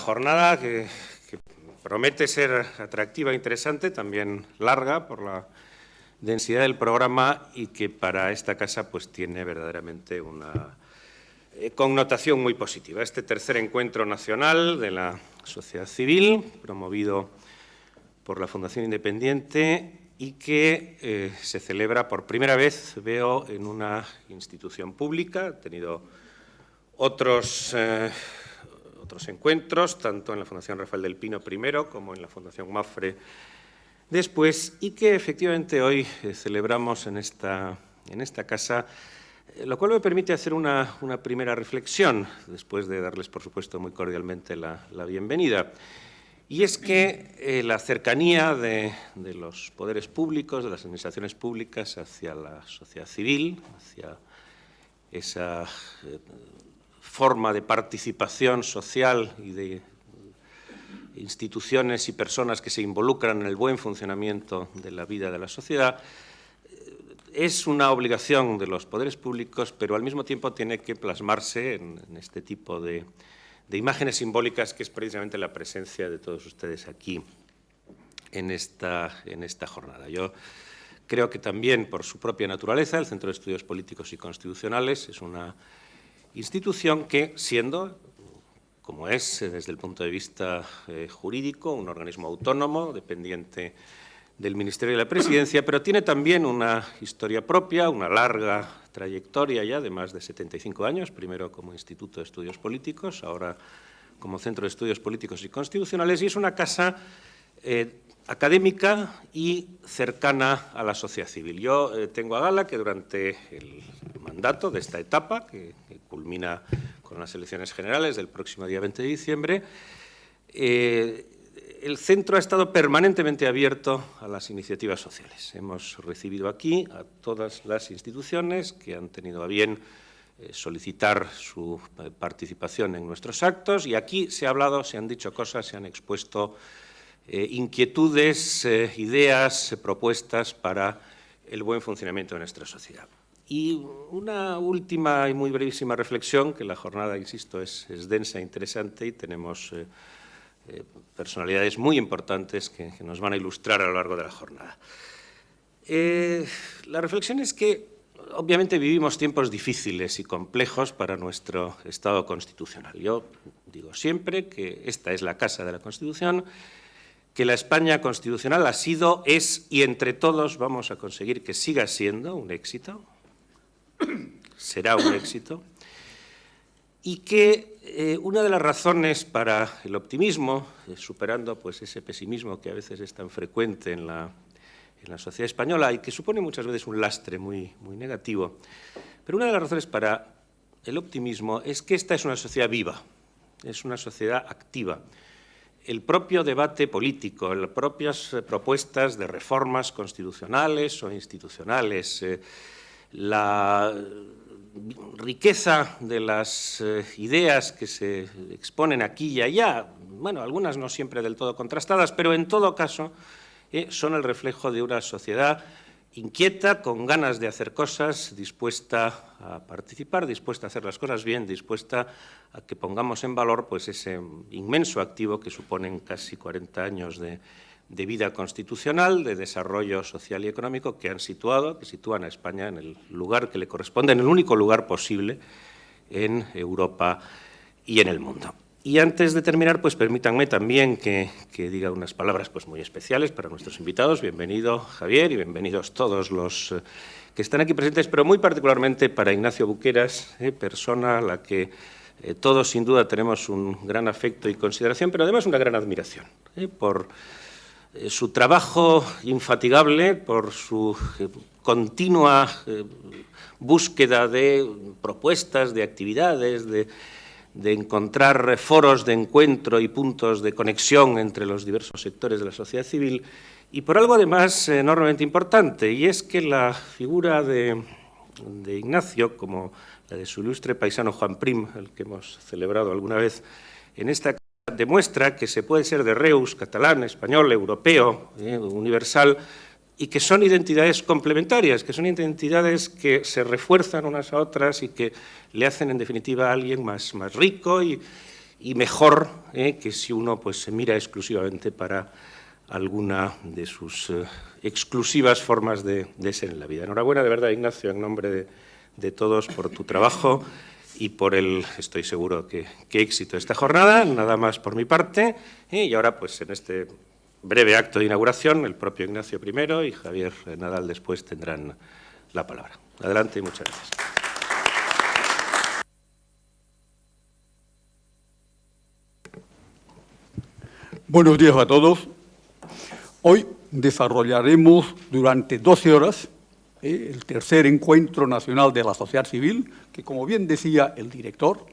jornada que promete ser atractiva e interesante, también larga por la densidad del programa y que para esta casa pues tiene verdaderamente una connotación muy positiva. Este tercer encuentro nacional de la sociedad civil, promovido por la Fundación Independiente y que se celebra por primera vez, veo, en una institución pública. Ha tenido otros encuentros, tanto en la Fundación Rafael del Pino primero como en la Fundación Mapfre después, y que efectivamente hoy celebramos en esta casa, lo cual me permite hacer una primera reflexión, después de darles, por supuesto, muy cordialmente la bienvenida. Y es que la cercanía de los poderes públicos, de las administraciones públicas hacia la sociedad civil, hacia esa forma de participación social y de instituciones y personas que se involucran en el buen funcionamiento de la vida de la sociedad, es una obligación de los poderes públicos, pero al mismo tiempo tiene que plasmarse en este tipo de imágenes simbólicas, que es precisamente la presencia de todos ustedes aquí en esta jornada. Yo creo que también, por su propia naturaleza, el Centro de Estudios Políticos y Constitucionales es una institución que, siendo, como es desde el punto de vista jurídico, un organismo autónomo, dependiente del Ministerio de la Presidencia, pero tiene también una historia propia, una larga trayectoria ya de más de 75 años, primero como Instituto de Estudios Políticos, ahora como Centro de Estudios Políticos y Constitucionales, y es una casa académica y cercana a la sociedad civil. Yo tengo a gala que durante el mandato de esta etapa, que culmina con las elecciones generales del próximo día 20 de diciembre, el centro ha estado permanentemente abierto a las iniciativas sociales. Hemos recibido aquí a todas las instituciones que han tenido a bien solicitar su participación en nuestros actos, y aquí se ha hablado, se han dicho cosas, se han expuesto inquietudes, ideas, propuestas para el buen funcionamiento de nuestra sociedad. Y una última y muy brevísima reflexión, que la jornada, insisto, es densa e interesante, y tenemos personalidades muy importantes que nos van a ilustrar a lo largo de la jornada. La reflexión es que, obviamente, vivimos tiempos difíciles y complejos para nuestro Estado constitucional. Yo digo siempre que esta es la Casa de la Constitución, que la España constitucional ha sido, es y entre todos vamos a conseguir que siga siendo un éxito, será un éxito, y que una de las razones para el optimismo, superando pues ese pesimismo que a veces es tan frecuente en la sociedad española y que supone muchas veces un lastre muy negativo, pero una de las razones para el optimismo es que esta es una sociedad viva, es una sociedad activa. El propio debate político, las propias propuestas de reformas constitucionales o institucionales, la riqueza de las ideas que se exponen aquí y allá, bueno, algunas no siempre del todo contrastadas, pero en todo caso son el reflejo de una sociedad inquieta, con ganas de hacer cosas, dispuesta a participar, dispuesta a hacer las cosas bien, dispuesta a que pongamos en valor pues ese inmenso activo que suponen casi 40 años de vida constitucional, de desarrollo social y económico que sitúan a España en el lugar que le corresponde, en el único lugar posible en Europa y en el mundo. Y antes de terminar, pues permítanme también que diga unas palabras pues muy especiales para nuestros invitados. Bienvenido Javier y bienvenidos todos los que están aquí presentes, pero muy particularmente para Ignacio Buqueras, persona a la que todos sin duda tenemos un gran afecto y consideración, pero además una gran admiración por su trabajo infatigable, por su continua búsqueda de propuestas, de actividades, de encontrar foros de encuentro y puntos de conexión entre los diversos sectores de la sociedad civil, y por algo además enormemente importante, y es que la figura de Ignacio, como la de su ilustre paisano Juan Prim, al que hemos celebrado alguna vez en esta casa, demuestra que se puede ser de Reus, catalán, español, europeo, universal, y que son identidades complementarias, que son identidades que se refuerzan unas a otras y que le hacen, en definitiva, a alguien más rico y y mejor que si uno pues, se mira exclusivamente para alguna de sus exclusivas formas de ser en la vida. Enhorabuena, de verdad, Ignacio, en nombre de todos, por tu trabajo y por el, estoy seguro, que éxito esta jornada. Nada más por mi parte. Y ahora, pues en este breve acto de inauguración, el propio Ignacio primero y Javier Nadal después tendrán la palabra. Adelante y muchas gracias. Buenos días a todos. Hoy desarrollaremos durante 12 horas el tercer encuentro nacional de la sociedad civil, que, como bien decía el director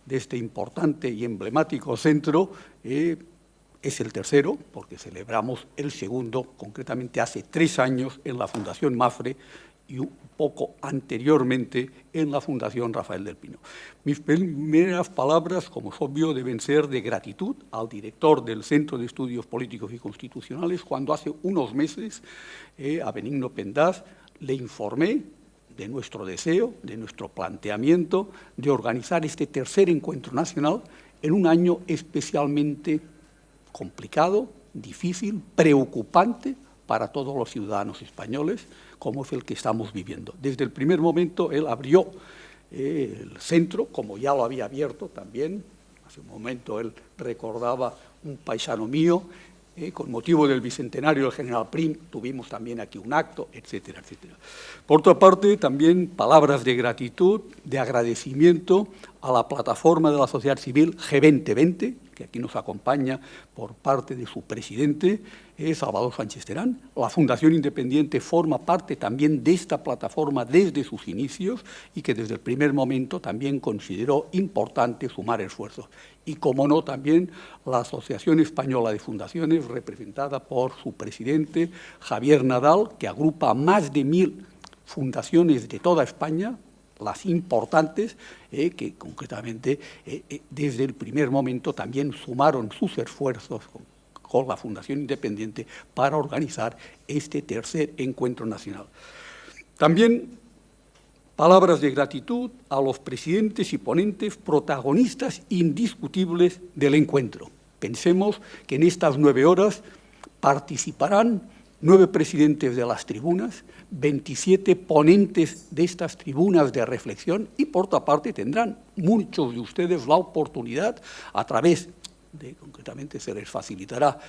de este importante y emblemático centro, es el tercero, porque celebramos el segundo, concretamente hace 3 años, en la Fundación Mafre y un poco anteriormente en la Fundación Rafael del Pino. Mis primeras palabras, como es obvio, deben ser de gratitud al director del Centro de Estudios Políticos y Constitucionales, cuando hace unos meses a Benigno Pendaz le informé de nuestro deseo, de nuestro planteamiento de organizar este tercer encuentro nacional en un año especialmente complicado, difícil, preocupante para todos los ciudadanos españoles, como es el que estamos viviendo. Desde el primer momento él abrió el centro, como ya lo había abierto también, hace un momento él recordaba un paisano mío, con motivo del bicentenario del general Prim, tuvimos también aquí un acto, etcétera, etcétera. Por otra parte, también palabras de gratitud, de agradecimiento a la plataforma de la sociedad civil G2020, que aquí nos acompaña por parte de su presidente, Salvador Sánchez Terán. La Fundación Independiente forma parte también de esta plataforma desde sus inicios y que desde el primer momento también consideró importante sumar esfuerzos. Y, como no, también la Asociación Española de Fundaciones, representada por su presidente, Javier Nadal, que agrupa más de 1000 fundaciones de toda España, las importantes, que concretamente desde el primer momento también sumaron sus esfuerzos con la Fundación Independiente para organizar este tercer encuentro nacional. También palabras de gratitud a los presidentes y ponentes protagonistas indiscutibles del encuentro. Pensemos que en estas 9 horas participarán 9 presidentes de las tribunas, 27 ponentes de estas tribunas de reflexión y, por otra parte, tendrán muchos de ustedes la oportunidad, a través de, concretamente se les facilitará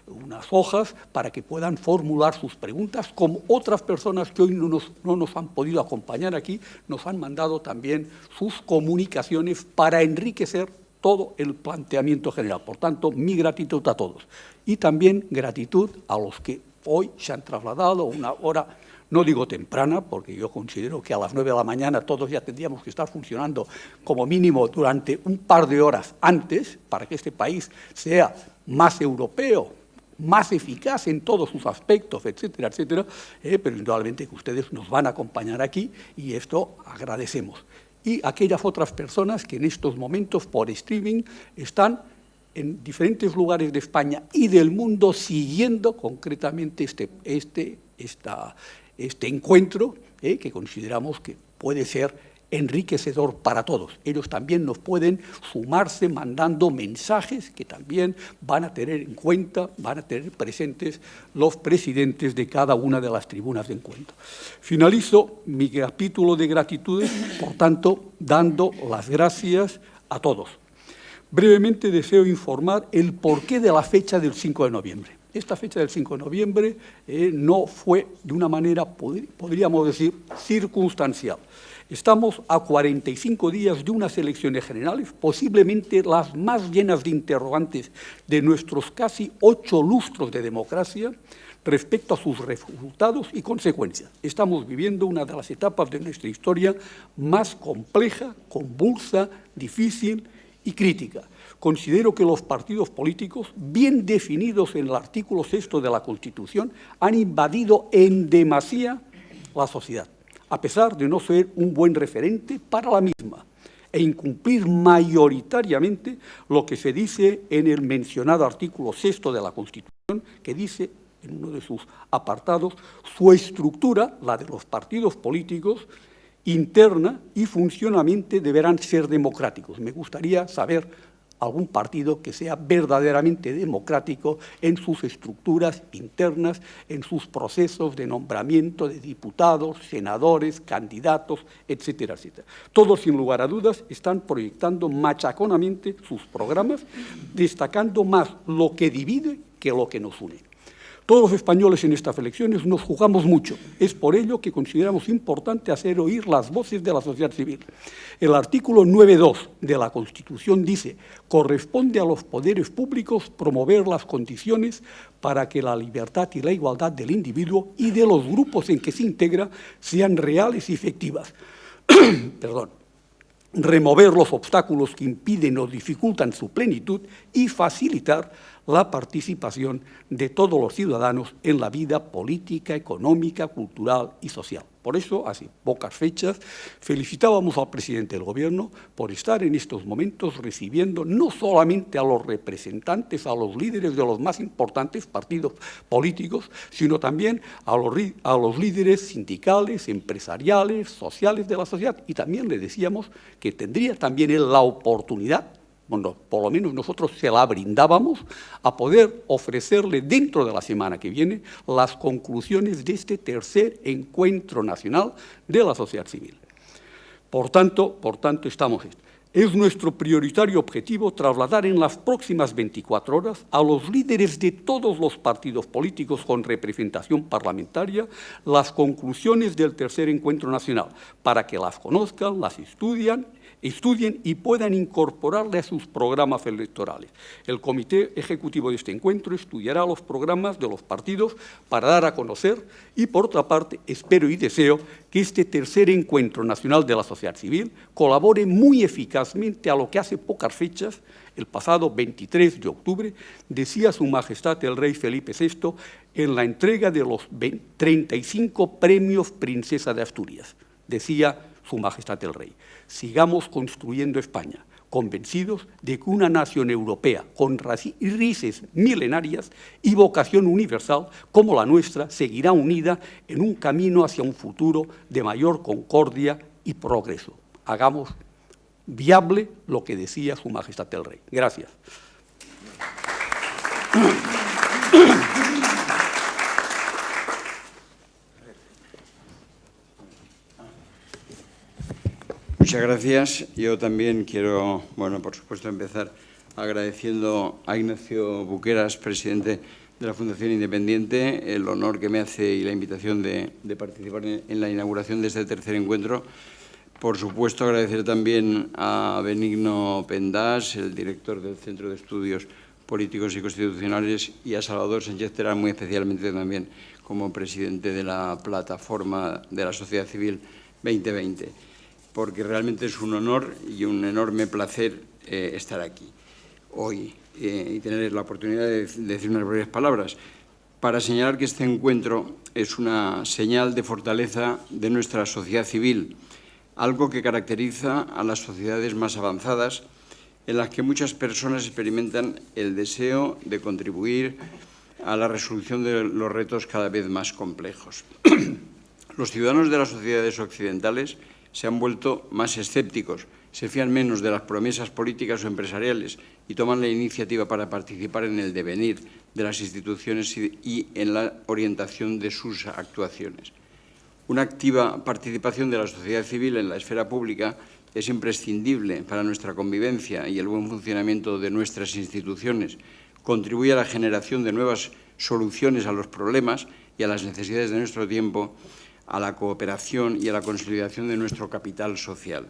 unas hojas para que puedan formular sus preguntas, como otras personas que hoy no nos han podido acompañar aquí, nos han mandado también sus comunicaciones para enriquecer todo el planteamiento general. Por tanto, mi gratitud a todos. Y también gratitud a los que hoy se han trasladado a una hora, no digo temprana, porque yo considero que a las 9 de la mañana todos ya tendríamos que estar funcionando como mínimo durante un par de horas antes, para que este país sea más europeo, más eficaz en todos sus aspectos, etcétera, etcétera, pero indudablemente que ustedes nos van a acompañar aquí y esto agradecemos. Y aquellas otras personas que en estos momentos por streaming están en diferentes lugares de España y del mundo siguiendo concretamente este encuentro, que consideramos que puede ser enriquecedor para todos. Ellos también nos pueden sumarse mandando mensajes que también van a tener en cuenta, van a tener presentes los presidentes de cada una de las tribunas de encuentro. Finalizo mi capítulo de gratitudes, por tanto, dando las gracias a todos. Brevemente deseo informar el porqué de la fecha del 5 de noviembre. Esta fecha del 5 de noviembre no fue de una manera, podríamos decir, circunstancial. Estamos a 45 días de unas elecciones generales, posiblemente las más llenas de interrogantes de nuestros casi 8 lustros de democracia respecto a sus resultados y consecuencias. Estamos viviendo una de las etapas de nuestra historia más compleja, convulsa, difícil y crítica. Considero que los partidos políticos, bien definidos en el artículo 6 de la Constitución, han invadido en demasía la sociedad, a pesar de no ser un buen referente para la misma e incumplir mayoritariamente lo que se dice en el mencionado artículo 6 de la Constitución, que dice en uno de sus apartados, su estructura, la de los partidos políticos, interna y funcionalmente deberán ser democráticos. Me gustaría saber algún partido que sea verdaderamente democrático en sus estructuras internas, en sus procesos de nombramiento de diputados, senadores, candidatos, etcétera, etcétera. Todos, sin lugar a dudas, están proyectando machaconamente sus programas, destacando más lo que divide que lo que nos une. Todos los españoles en estas elecciones nos jugamos mucho. Es por ello que consideramos importante hacer oír las voces de la sociedad civil. El artículo 9.2 de la Constitución dice: corresponde a los poderes públicos promover las condiciones para que la libertad y la igualdad del individuo y de los grupos en que se integra sean reales y efectivas. Perdón. Remover los obstáculos que impiden o dificultan su plenitud y facilitar la participación de todos los ciudadanos en la vida política, económica, cultural y social. Por eso, hace pocas fechas, felicitábamos al presidente del Gobierno por estar en estos momentos recibiendo no solamente a los representantes, a los líderes de los más importantes partidos políticos, sino también a los líderes sindicales, empresariales, sociales de la sociedad. Y también le decíamos que tendría también él la oportunidad, bueno, por lo menos nosotros se la brindábamos, a poder ofrecerle dentro de la semana que viene las conclusiones de este tercer encuentro nacional de la sociedad civil. Por tanto, estamos... Es nuestro prioritario objetivo trasladar en las próximas 24 horas a los líderes de todos los partidos políticos con representación parlamentaria las conclusiones del tercer encuentro nacional, para que las conozcan, las estudien y puedan incorporarle a sus programas electorales. El Comité Ejecutivo de este encuentro estudiará los programas de los partidos para dar a conocer y, por otra parte, espero y deseo que este tercer encuentro nacional de la sociedad civil colabore muy eficazmente a lo que hace pocas fechas, el pasado 23 de octubre, decía Su Majestad el Rey Felipe VI en la entrega de los 35 premios Princesa de Asturias. Decía Su Majestad el Rey: sigamos construyendo España, convencidos de que una nación europea con raíces milenarias y vocación universal como la nuestra seguirá unida en un camino hacia un futuro de mayor concordia y progreso. Hagamos viable lo que decía Su Majestad el Rey. Gracias. Muchas gracias. Yo también quiero, por supuesto, empezar agradeciendo a Ignacio Buqueras, presidente de la Fundación Independiente, el honor que me hace y la invitación de participar en la inauguración de este tercer encuentro. Por supuesto, agradecer también a Benigno Pendás, el director del Centro de Estudios Políticos y Constitucionales, y a Salvador Sánchez Terán, muy especialmente también como presidente de la plataforma de la sociedad civil 2020. Porque realmente es un honor y un enorme placer estar aquí hoy y tener la oportunidad de decir unas breves palabras para señalar que este encuentro es una señal de fortaleza de nuestra sociedad civil, algo que caracteriza a las sociedades más avanzadas, en las que muchas personas experimentan el deseo de contribuir a la resolución de los retos cada vez más complejos. Los ciudadanos de las sociedades occidentales se han vuelto más escépticos, se fían menos de las promesas políticas o empresariales y toman la iniciativa para participar en el devenir de las instituciones y en la orientación de sus actuaciones. Una activa participación de la sociedad civil en la esfera pública es imprescindible para nuestra convivencia y el buen funcionamiento de nuestras instituciones. Contribuye a la generación de nuevas soluciones a los problemas y a las necesidades de nuestro tiempo, a la cooperación y a la consolidación de nuestro capital social.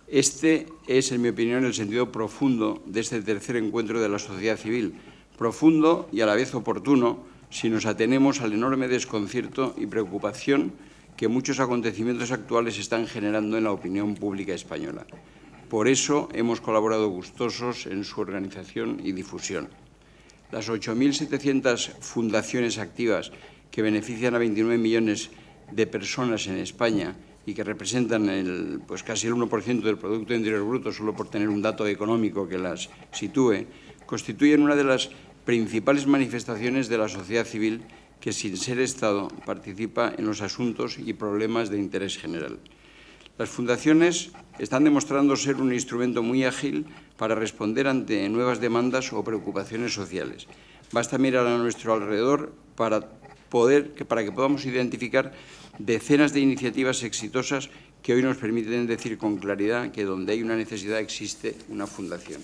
Este es, en mi opinión, el sentido profundo de este tercer encuentro de la sociedad civil, profundo y a la vez oportuno si nos atenemos al enorme desconcierto y preocupación que muchos acontecimientos actuales están generando en la opinión pública española. Por eso hemos colaborado gustosos en su organización y difusión. Las 8.700 fundaciones activas que benefician a 29 millones de personas en España y que representan casi el 1% del Producto Interior Bruto, solo por tener un dato económico que las sitúe, constituyen una de las principales manifestaciones de la sociedad civil que, sin ser Estado, participa en los asuntos y problemas de interés general. Las fundaciones están demostrando ser un instrumento muy ágil para responder ante nuevas demandas o preocupaciones sociales. Basta mirar a nuestro alrededor para que podamos identificar decenas de iniciativas exitosas que hoy nos permiten decir con claridad que donde hay una necesidad existe una fundación.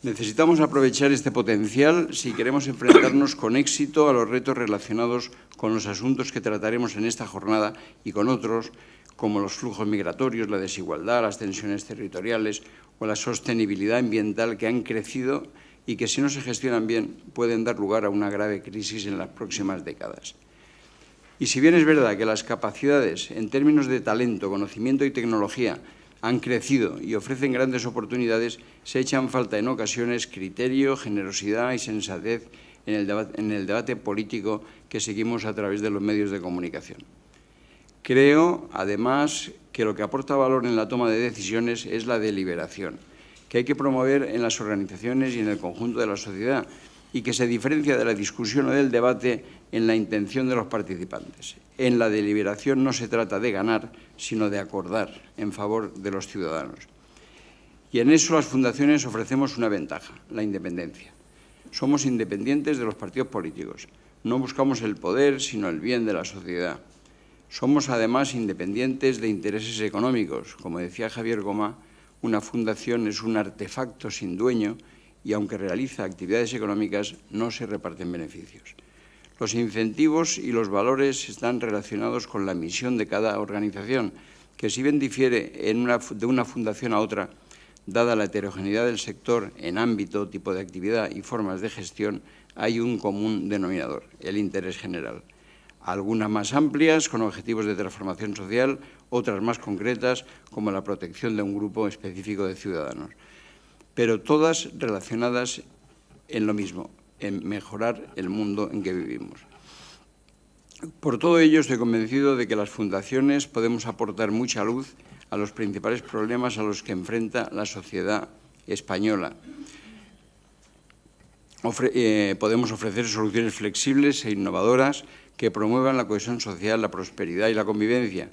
Necesitamos aprovechar este potencial si queremos enfrentarnos con éxito a los retos relacionados con los asuntos que trataremos en esta jornada y con otros, como los flujos migratorios, la desigualdad, las tensiones territoriales o la sostenibilidad ambiental, que han crecido y que, si no se gestionan bien, pueden dar lugar a una grave crisis en las próximas décadas. Y si bien es verdad que las capacidades en términos de talento, conocimiento y tecnología han crecido y ofrecen grandes oportunidades, se echan falta en ocasiones criterio, generosidad y sensatez en el debate político que seguimos a través de los medios de comunicación. Creo, además, que lo que aporta valor en la toma de decisiones es la deliberación, que hay que promover en las organizaciones y en el conjunto de la sociedad, y que se diferencia de la discusión o del debate en la intención de los participantes. En la deliberación no se trata de ganar, sino de acordar en favor de los ciudadanos. Y en eso las fundaciones ofrecemos una ventaja, la independencia. Somos independientes de los partidos políticos. No buscamos el poder, sino el bien de la sociedad. Somos, además, independientes de intereses económicos. Como decía Javier Gomá, una fundación es un artefacto sin dueño y, aunque realiza actividades económicas, no se reparten beneficios. Los incentivos y los valores están relacionados con la misión de cada organización, que si bien difiere de una fundación a otra, dada la heterogeneidad del sector en ámbito, tipo de actividad y formas de gestión, hay un común denominador, el interés general. Algunas más amplias, con objetivos de transformación social, otras más concretas, como la protección de un grupo específico de ciudadanos, pero todas relacionadas en lo mismo, en mejorar el mundo en que vivimos. Por todo ello, estoy convencido de que las fundaciones podemos aportar mucha luz a los principales problemas a los que enfrenta la sociedad española. Podemos ofrecer soluciones flexibles e innovadoras que promuevan la cohesión social, la prosperidad y la convivencia,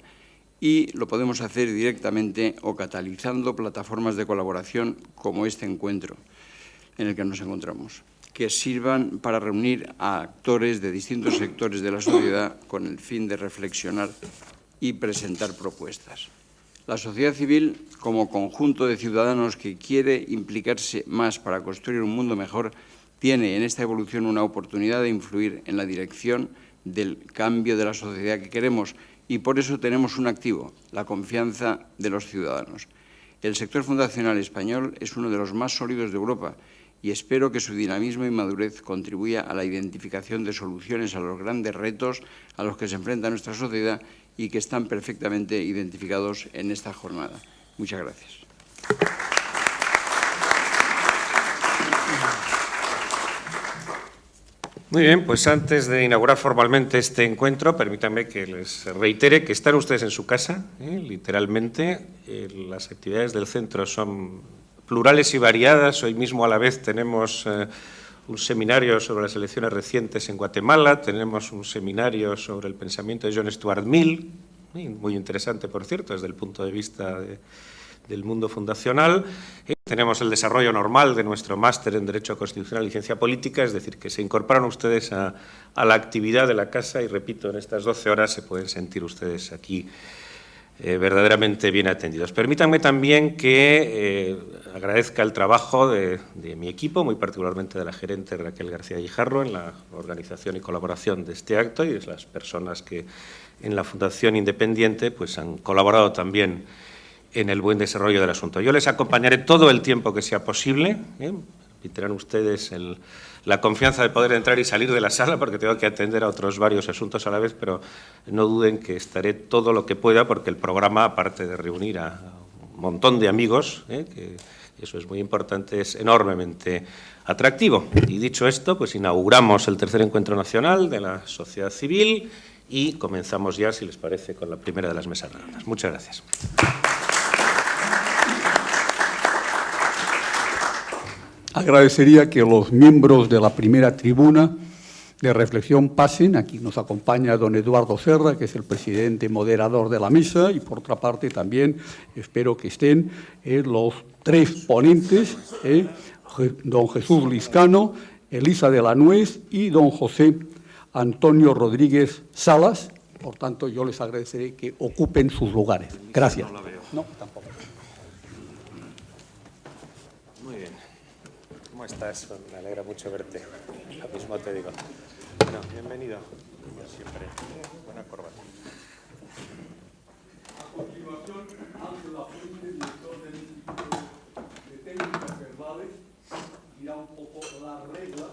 y lo podemos hacer directamente o catalizando plataformas de colaboración como este encuentro en el que nos encontramos, que sirvan para reunir a actores de distintos sectores de la sociedad con el fin de reflexionar y presentar propuestas. La sociedad civil, como conjunto de ciudadanos que quiere implicarse más para construir un mundo mejor, tiene en esta evolución una oportunidad de influir en la dirección del cambio de la sociedad que queremos, y por eso tenemos un activo, la confianza de los ciudadanos. El sector fundacional español es uno de los más sólidos de Europa y espero que su dinamismo y madurez contribuya a la identificación de soluciones a los grandes retos a los que se enfrenta nuestra sociedad y que están perfectamente identificados en esta jornada. Muchas gracias. Muy bien, pues antes de inaugurar formalmente este encuentro, permítanme que les reitere que están ustedes en su casa, literalmente. Las actividades del centro son plurales y variadas. Hoy mismo a la vez tenemos un seminario sobre las elecciones recientes en Guatemala, tenemos un seminario sobre el pensamiento de John Stuart Mill, muy interesante, por cierto, desde el punto de vista del mundo fundacional. Tenemos el desarrollo normal de nuestro máster en Derecho Constitucional y Ciencia Política, es decir, que se incorporan ustedes a la actividad de la casa y, repito, en estas 12 horas se pueden sentir ustedes aquí verdaderamente bien atendidos. Permítanme también que agradezca el trabajo de mi equipo, muy particularmente de la gerente Raquel García Guijarro, en la organización y colaboración de este acto, y de las personas que en la Fundación Independiente pues, han colaborado también en el buen desarrollo del asunto. Yo les acompañaré todo el tiempo que sea posible. Y tendrán ustedes la confianza de poder entrar y salir de la sala, porque tengo que atender a otros varios asuntos a la vez, pero no duden que estaré todo lo que pueda, porque el programa, aparte de reunir a un montón de amigos, que eso es muy importante, es enormemente atractivo. Y dicho esto, pues inauguramos el tercer encuentro nacional de la sociedad civil y comenzamos ya, si les parece, con la primera de las mesas redondas. Muchas gracias. Agradecería que los miembros de la primera tribuna de reflexión pasen. Aquí nos acompaña don Eduardo Serra, que es el presidente moderador de la mesa, y por otra parte también espero que estén los tres ponentes, don Jesús Lizcano, Elisa de la Nuez y don José Antonio Rodríguez Salas. Por tanto, yo les agradeceré que ocupen sus lugares. Gracias. No la veo. No, tampoco. Muy bien. ¿Cómo estás? Me alegra mucho verte. Lo mismo te digo. Bueno, bienvenido, como siempre. Buena corbata. A continuación, Ángel Lafuente, director del Instituto de Técnicas Verbales, dirá un poco las reglas,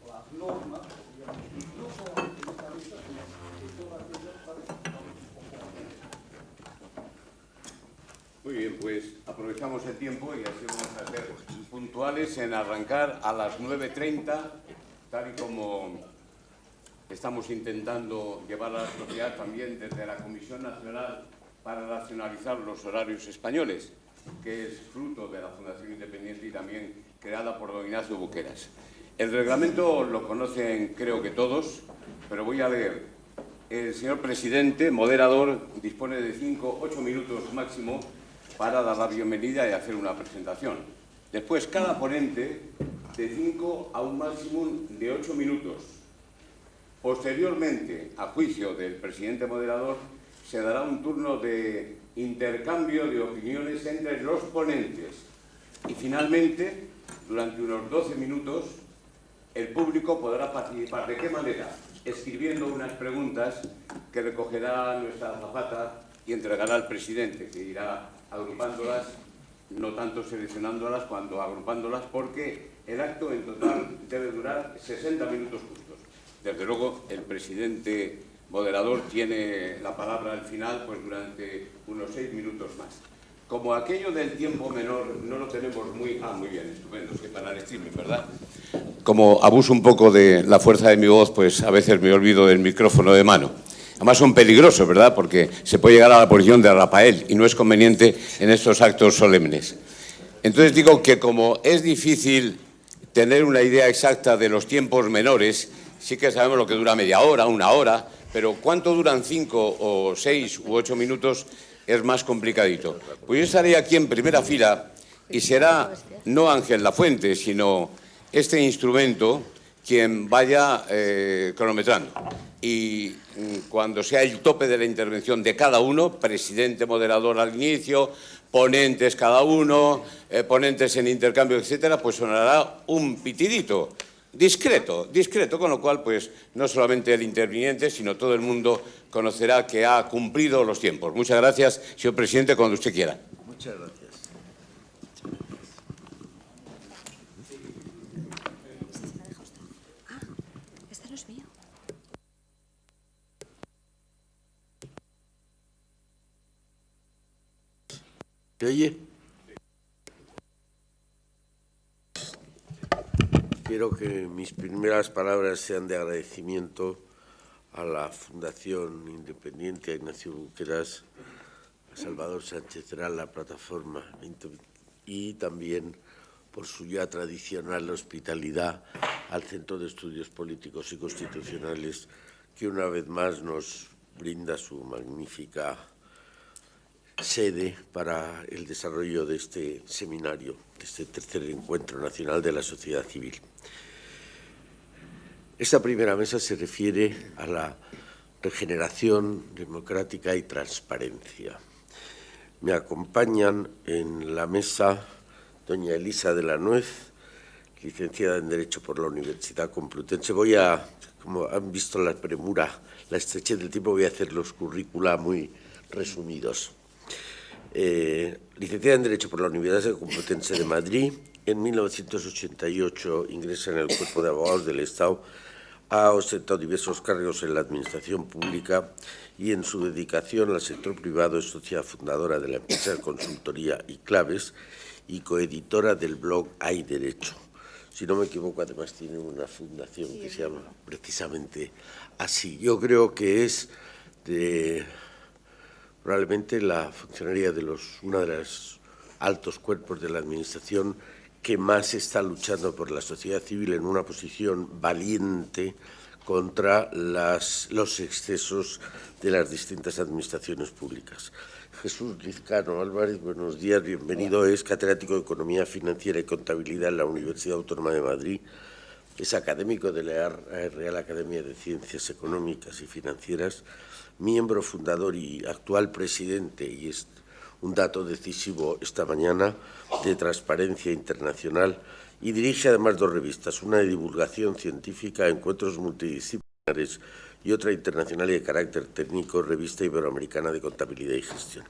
las normas, digamos, no solamente en esta mesa, sino en todas las reglas para que estamos un poco atentos. Muy bien, pues aprovechamos el tiempo y así vamos a ser puntuales en arrancar a las 9:30, tal y como estamos intentando llevar a la sociedad también desde la Comisión Nacional para Racionalizar los Horarios Españoles, que es fruto de la Fundación Independiente y también creada por don Ignacio Buqueras. El reglamento lo conocen creo que todos, pero voy a leer. El señor presidente, moderador, dispone de 5-8 minutos máximo para dar la bienvenida y hacer una presentación. Después, cada ponente de 5 a un máximo de 8 minutos. Posteriormente, a juicio del presidente moderador, se dará un turno de intercambio de opiniones entre los ponentes. Y finalmente, durante unos 12 minutos, el público podrá participar. ¿De qué manera? Escribiendo unas preguntas que recogerá nuestra azafata y entregará al presidente, que irá agrupándolas, no tanto seleccionándolas, cuanto agrupándolas, porque el acto en total debe durar 60 minutos justos. Desde luego, el presidente moderador tiene la palabra al final, pues durante unos 6 minutos más. Como aquello del tiempo menor no lo tenemos muy... Ah, muy bien, estupendo, es que para el streaming, ¿verdad? Como abuso un poco de la fuerza de mi voz, pues a veces me olvido del micrófono de mano. Además son peligrosos, ¿verdad? Porque se puede llegar a la posición de Rafael y no es conveniente en estos actos solemnes. Entonces digo que como es difícil tener una idea exacta de los tiempos menores, sí que sabemos lo que dura media hora, una hora, pero cuánto duran 5 o 6 u 8 minutos es más complicadito. Pues yo estaré aquí en primera fila y será no Ángel Lafuente, sino este instrumento quien vaya cronometrando. Y cuando sea el tope de la intervención de cada uno, presidente moderador al inicio, ponentes cada uno, ponentes en intercambio, etcétera, pues sonará un pitidito discreto, con lo cual pues no solamente el interviniente, sino todo el mundo conocerá que ha cumplido los tiempos. Muchas gracias, señor presidente, cuando usted quiera. Muchas gracias. Este no es mío. ¿Te oye? Quiero que mis primeras palabras sean de agradecimiento a la Fundación Independiente, a Ignacio Buqueras, a Salvador Sánchez Terán, la plataforma, y también por su ya tradicional hospitalidad al Centro de Estudios Políticos y Constitucionales, que una vez más nos brinda su magnífica sede para el desarrollo de este seminario, de este tercer encuentro nacional de la sociedad civil. Esta primera mesa se refiere a la regeneración democrática y transparencia. Me acompañan en la mesa doña Elisa de la Nuez, licenciada en Derecho por la Universidad Complutense. Como han visto la premura, la estrechez del tiempo, voy a hacer los currícula muy resumidos. Licenciada en Derecho por la Universidad Complutense de Madrid, en 1988 ingresa en el Cuerpo de Abogados del Estado, ha ostentado diversos cargos en la administración pública y en su dedicación al sector privado es socia fundadora de la empresa de consultoría y claves y coeditora del blog Hay Derecho. Si no me equivoco, además tiene una fundación que se llama precisamente así. Yo creo que es probablemente la funcionaria de una de los altos cuerpos de la administración que más está luchando por la sociedad civil en una posición valiente contra los excesos de las distintas administraciones públicas. Jesús Lizcano Álvarez, buenos días, bienvenido. Es catedrático de Economía Financiera y Contabilidad en la Universidad Autónoma de Madrid. Es académico de la Real Academia de Ciencias Económicas y Financieras, miembro fundador y actual presidente, y es un dato decisivo esta mañana, de Transparencia Internacional, y dirige además 2 revistas, una de divulgación científica, Encuentros Multidisciplinares, y otra internacional y de carácter técnico, Revista Iberoamericana de Contabilidad y Gestión.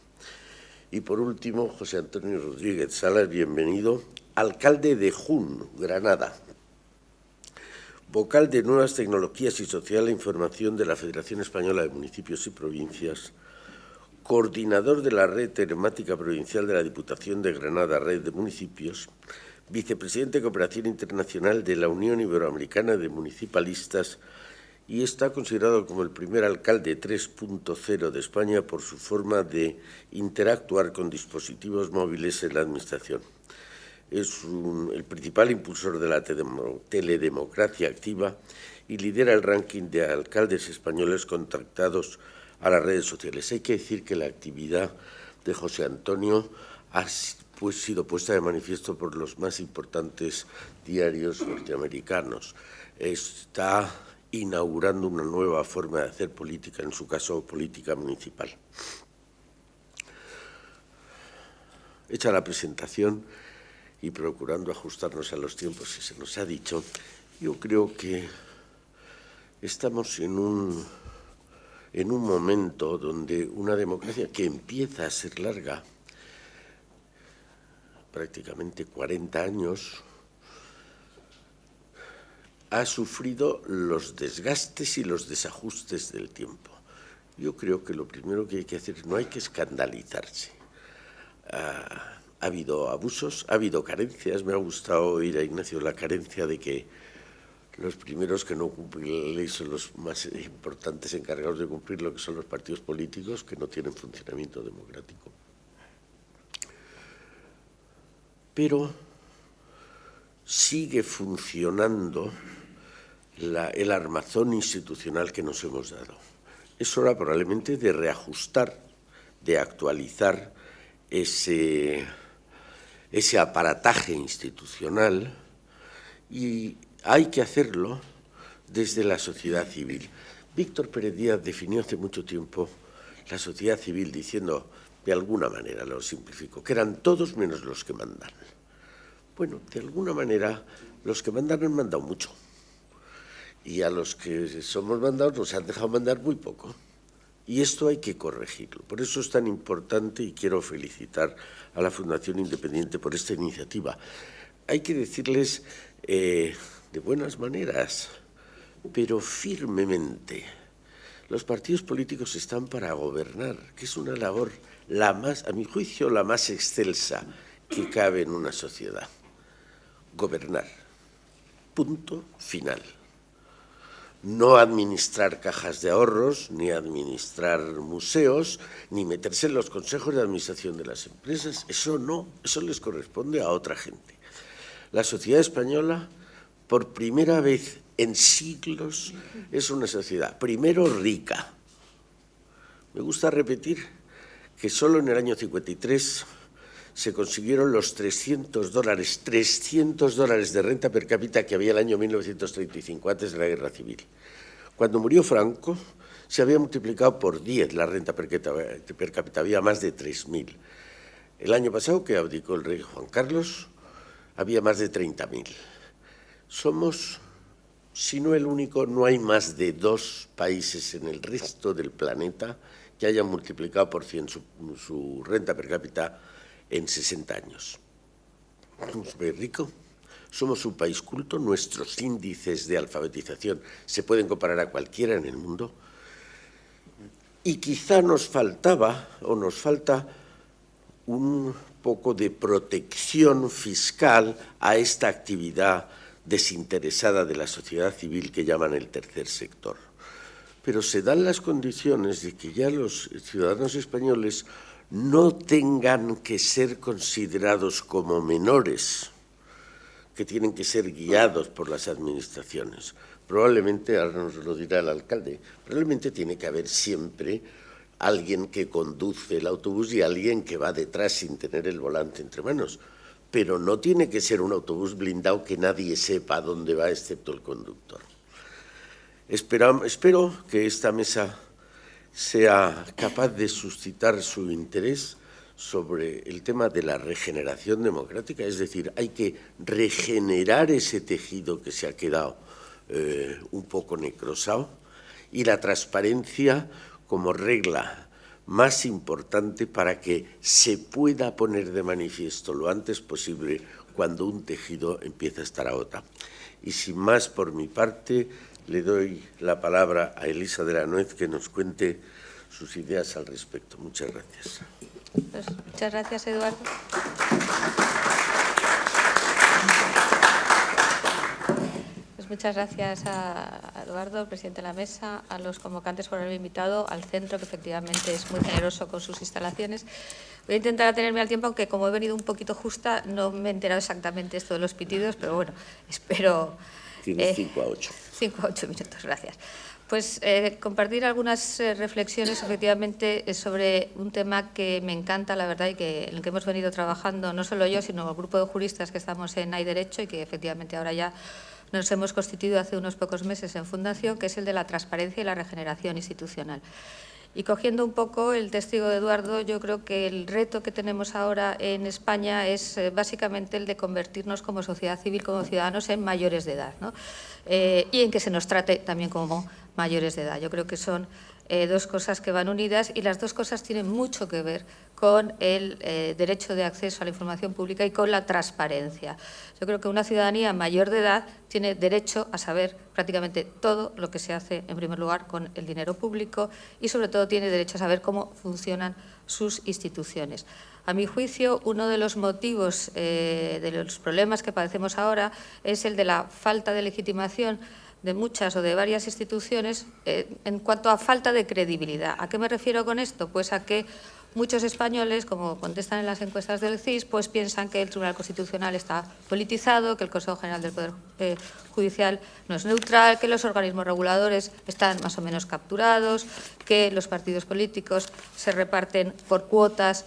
Y por último, José Antonio Rodríguez Salas, bienvenido, alcalde de Jun, Granada, vocal de Nuevas Tecnologías y Social e Información de la Federación Española de Municipios y Provincias, coordinador de la Red Telemática Provincial de la Diputación de Granada, Red de Municipios, vicepresidente de Cooperación Internacional de la Unión Iberoamericana de Municipalistas, y está considerado como el primer alcalde 3.0 de España por su forma de interactuar con dispositivos móviles en la Administración. Es el principal impulsor de la teledemocracia activa y lidera el ranking de alcaldes españoles contactados a las redes sociales. Hay que decir que la actividad de José Antonio ha sido puesta de manifiesto por los más importantes diarios norteamericanos. Está inaugurando una nueva forma de hacer política, en su caso, política municipal. Hecha la presentación y procurando ajustarnos a los tiempos que se nos ha dicho, yo creo que estamos en un momento donde una democracia que empieza a ser larga, prácticamente 40 años, ha sufrido los desgastes y los desajustes del tiempo. Yo creo que lo primero que hay que hacer, no hay que escandalizarse. Ha habido abusos, ha habido carencias. Me ha gustado oír a Ignacio la carencia de que los primeros que no cumplen la ley son los más importantes encargados de cumplir lo que son los partidos políticos, que no tienen funcionamiento democrático. Pero sigue funcionando el armazón institucional que nos hemos dado. Es hora probablemente de reajustar, de actualizar ese aparataje institucional, y hay que hacerlo desde la sociedad civil. Víctor Pérez Díaz definió hace mucho tiempo la sociedad civil diciendo, de alguna manera, lo simplifico, que eran todos menos los que mandan. Bueno, de alguna manera, los que mandan han mandado mucho. Y a los que somos mandados nos han dejado mandar muy poco. Y esto hay que corregirlo. Por eso es tan importante, y quiero felicitar a la Fundación Independiente por esta iniciativa. Hay que decirles de buenas maneras, pero firmemente, los partidos políticos están para gobernar, que es una labor, a mi juicio, la más excelsa que cabe en una sociedad. Gobernar. Punto final. No administrar cajas de ahorros, ni administrar museos, ni meterse en los consejos de administración de las empresas. Eso no, eso les corresponde a otra gente. La sociedad española, por primera vez en siglos, es una sociedad, primero, rica. Me gusta repetir que solo en el año 53 se consiguieron los $300 de renta per cápita que había el año 1935, antes de la Guerra Civil. Cuando murió Franco, se había multiplicado por 10 la renta per cápita, había más de 3.000. El año pasado, que abdicó el rey Juan Carlos, había más de 30.000. Somos, si no el único, no hay más de 2 países en el resto del planeta que hayan multiplicado por 100 su renta per cápita en 60 años. Somos un país rico, somos un país culto, nuestros índices de alfabetización se pueden comparar a cualquiera en el mundo, y quizá nos faltaba o nos falta un poco de protección fiscal a esta actividad desinteresada de la sociedad civil que llaman el tercer sector. Pero se dan las condiciones de que ya los ciudadanos españoles no tengan que ser considerados como menores que tienen que ser guiados por las administraciones. Probablemente, ahora nos lo dirá el alcalde, probablemente tiene que haber siempre alguien que conduce el autobús y alguien que va detrás sin tener el volante entre manos. Pero no tiene que ser un autobús blindado que nadie sepa dónde va excepto el conductor. Espero que esta mesa sea capaz de suscitar su interés sobre el tema de la regeneración democrática, es decir, hay que regenerar ese tejido que se ha quedado un poco necrosado, y la transparencia como regla más importante para que se pueda poner de manifiesto lo antes posible cuando un tejido empieza a estar agotado. Y sin más por mi parte, le doy la palabra a Elisa de la Nuez que nos cuente sus ideas al respecto. Muchas gracias. Pues muchas gracias, Eduardo. Pues muchas gracias a Eduardo, presidente de la mesa, a los convocantes por haberme invitado, al centro, que efectivamente es muy generoso con sus instalaciones. Voy a intentar atenerme al tiempo, aunque como he venido un poquito justa, no me he enterado exactamente esto de los pitidos, pero bueno, espero... Tienes 5 a 8. 5 a 8 minutos, gracias. Pues compartir algunas reflexiones efectivamente sobre un tema que me encanta, la verdad, y en el que hemos venido trabajando no solo yo, sino el grupo de juristas que estamos en Hay Derecho y que efectivamente ahora ya nos hemos constituido hace unos pocos meses en fundación, que es el de la transparencia y la regeneración institucional. Y cogiendo un poco el testigo de Eduardo, yo creo que el reto que tenemos ahora en España es básicamente el de convertirnos como sociedad civil, como ciudadanos, en mayores de edad, ¿no? Y en que se nos trate también como mayores de edad. Yo creo que son dos cosas que van unidas y las dos cosas tienen mucho que ver con el derecho de acceso a la información pública y con la transparencia. Yo creo que una ciudadanía mayor de edad tiene derecho a saber prácticamente todo lo que se hace, en primer lugar, con el dinero público y, sobre todo, tiene derecho a saber cómo funcionan sus instituciones. A mi juicio, uno de los motivos de los problemas que padecemos ahora es el de la falta de legitimación de muchas o de varias instituciones en cuanto a falta de credibilidad. ¿A qué me refiero con esto? Pues a que muchos españoles, como contestan en las encuestas del CIS, pues piensan que el Tribunal Constitucional está politizado, que el Consejo General del Poder Judicial no es neutral, que los organismos reguladores están más o menos capturados, que los partidos políticos se reparten por cuotas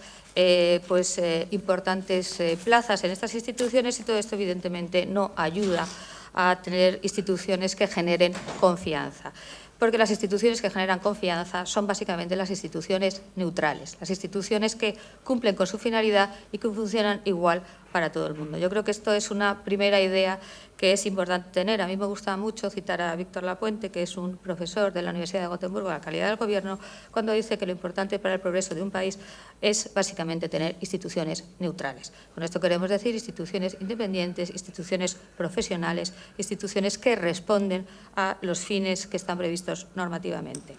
importantes plazas en estas instituciones, y todo esto evidentemente no ayuda a tener instituciones que generen confianza. Porque las instituciones que generan confianza son básicamente las instituciones neutrales, las instituciones que cumplen con su finalidad y que funcionan igual para todo el mundo. Yo creo que esto es una primera idea que es importante tener. A mí me gusta mucho citar a Víctor Lapuente, que es un profesor de la Universidad de Gotemburgo de la calidad del gobierno, cuando dice que lo importante para el progreso de un país es básicamente tener instituciones neutrales. Con esto queremos decir instituciones independientes, instituciones profesionales, instituciones que responden a los fines que están previstos normativamente.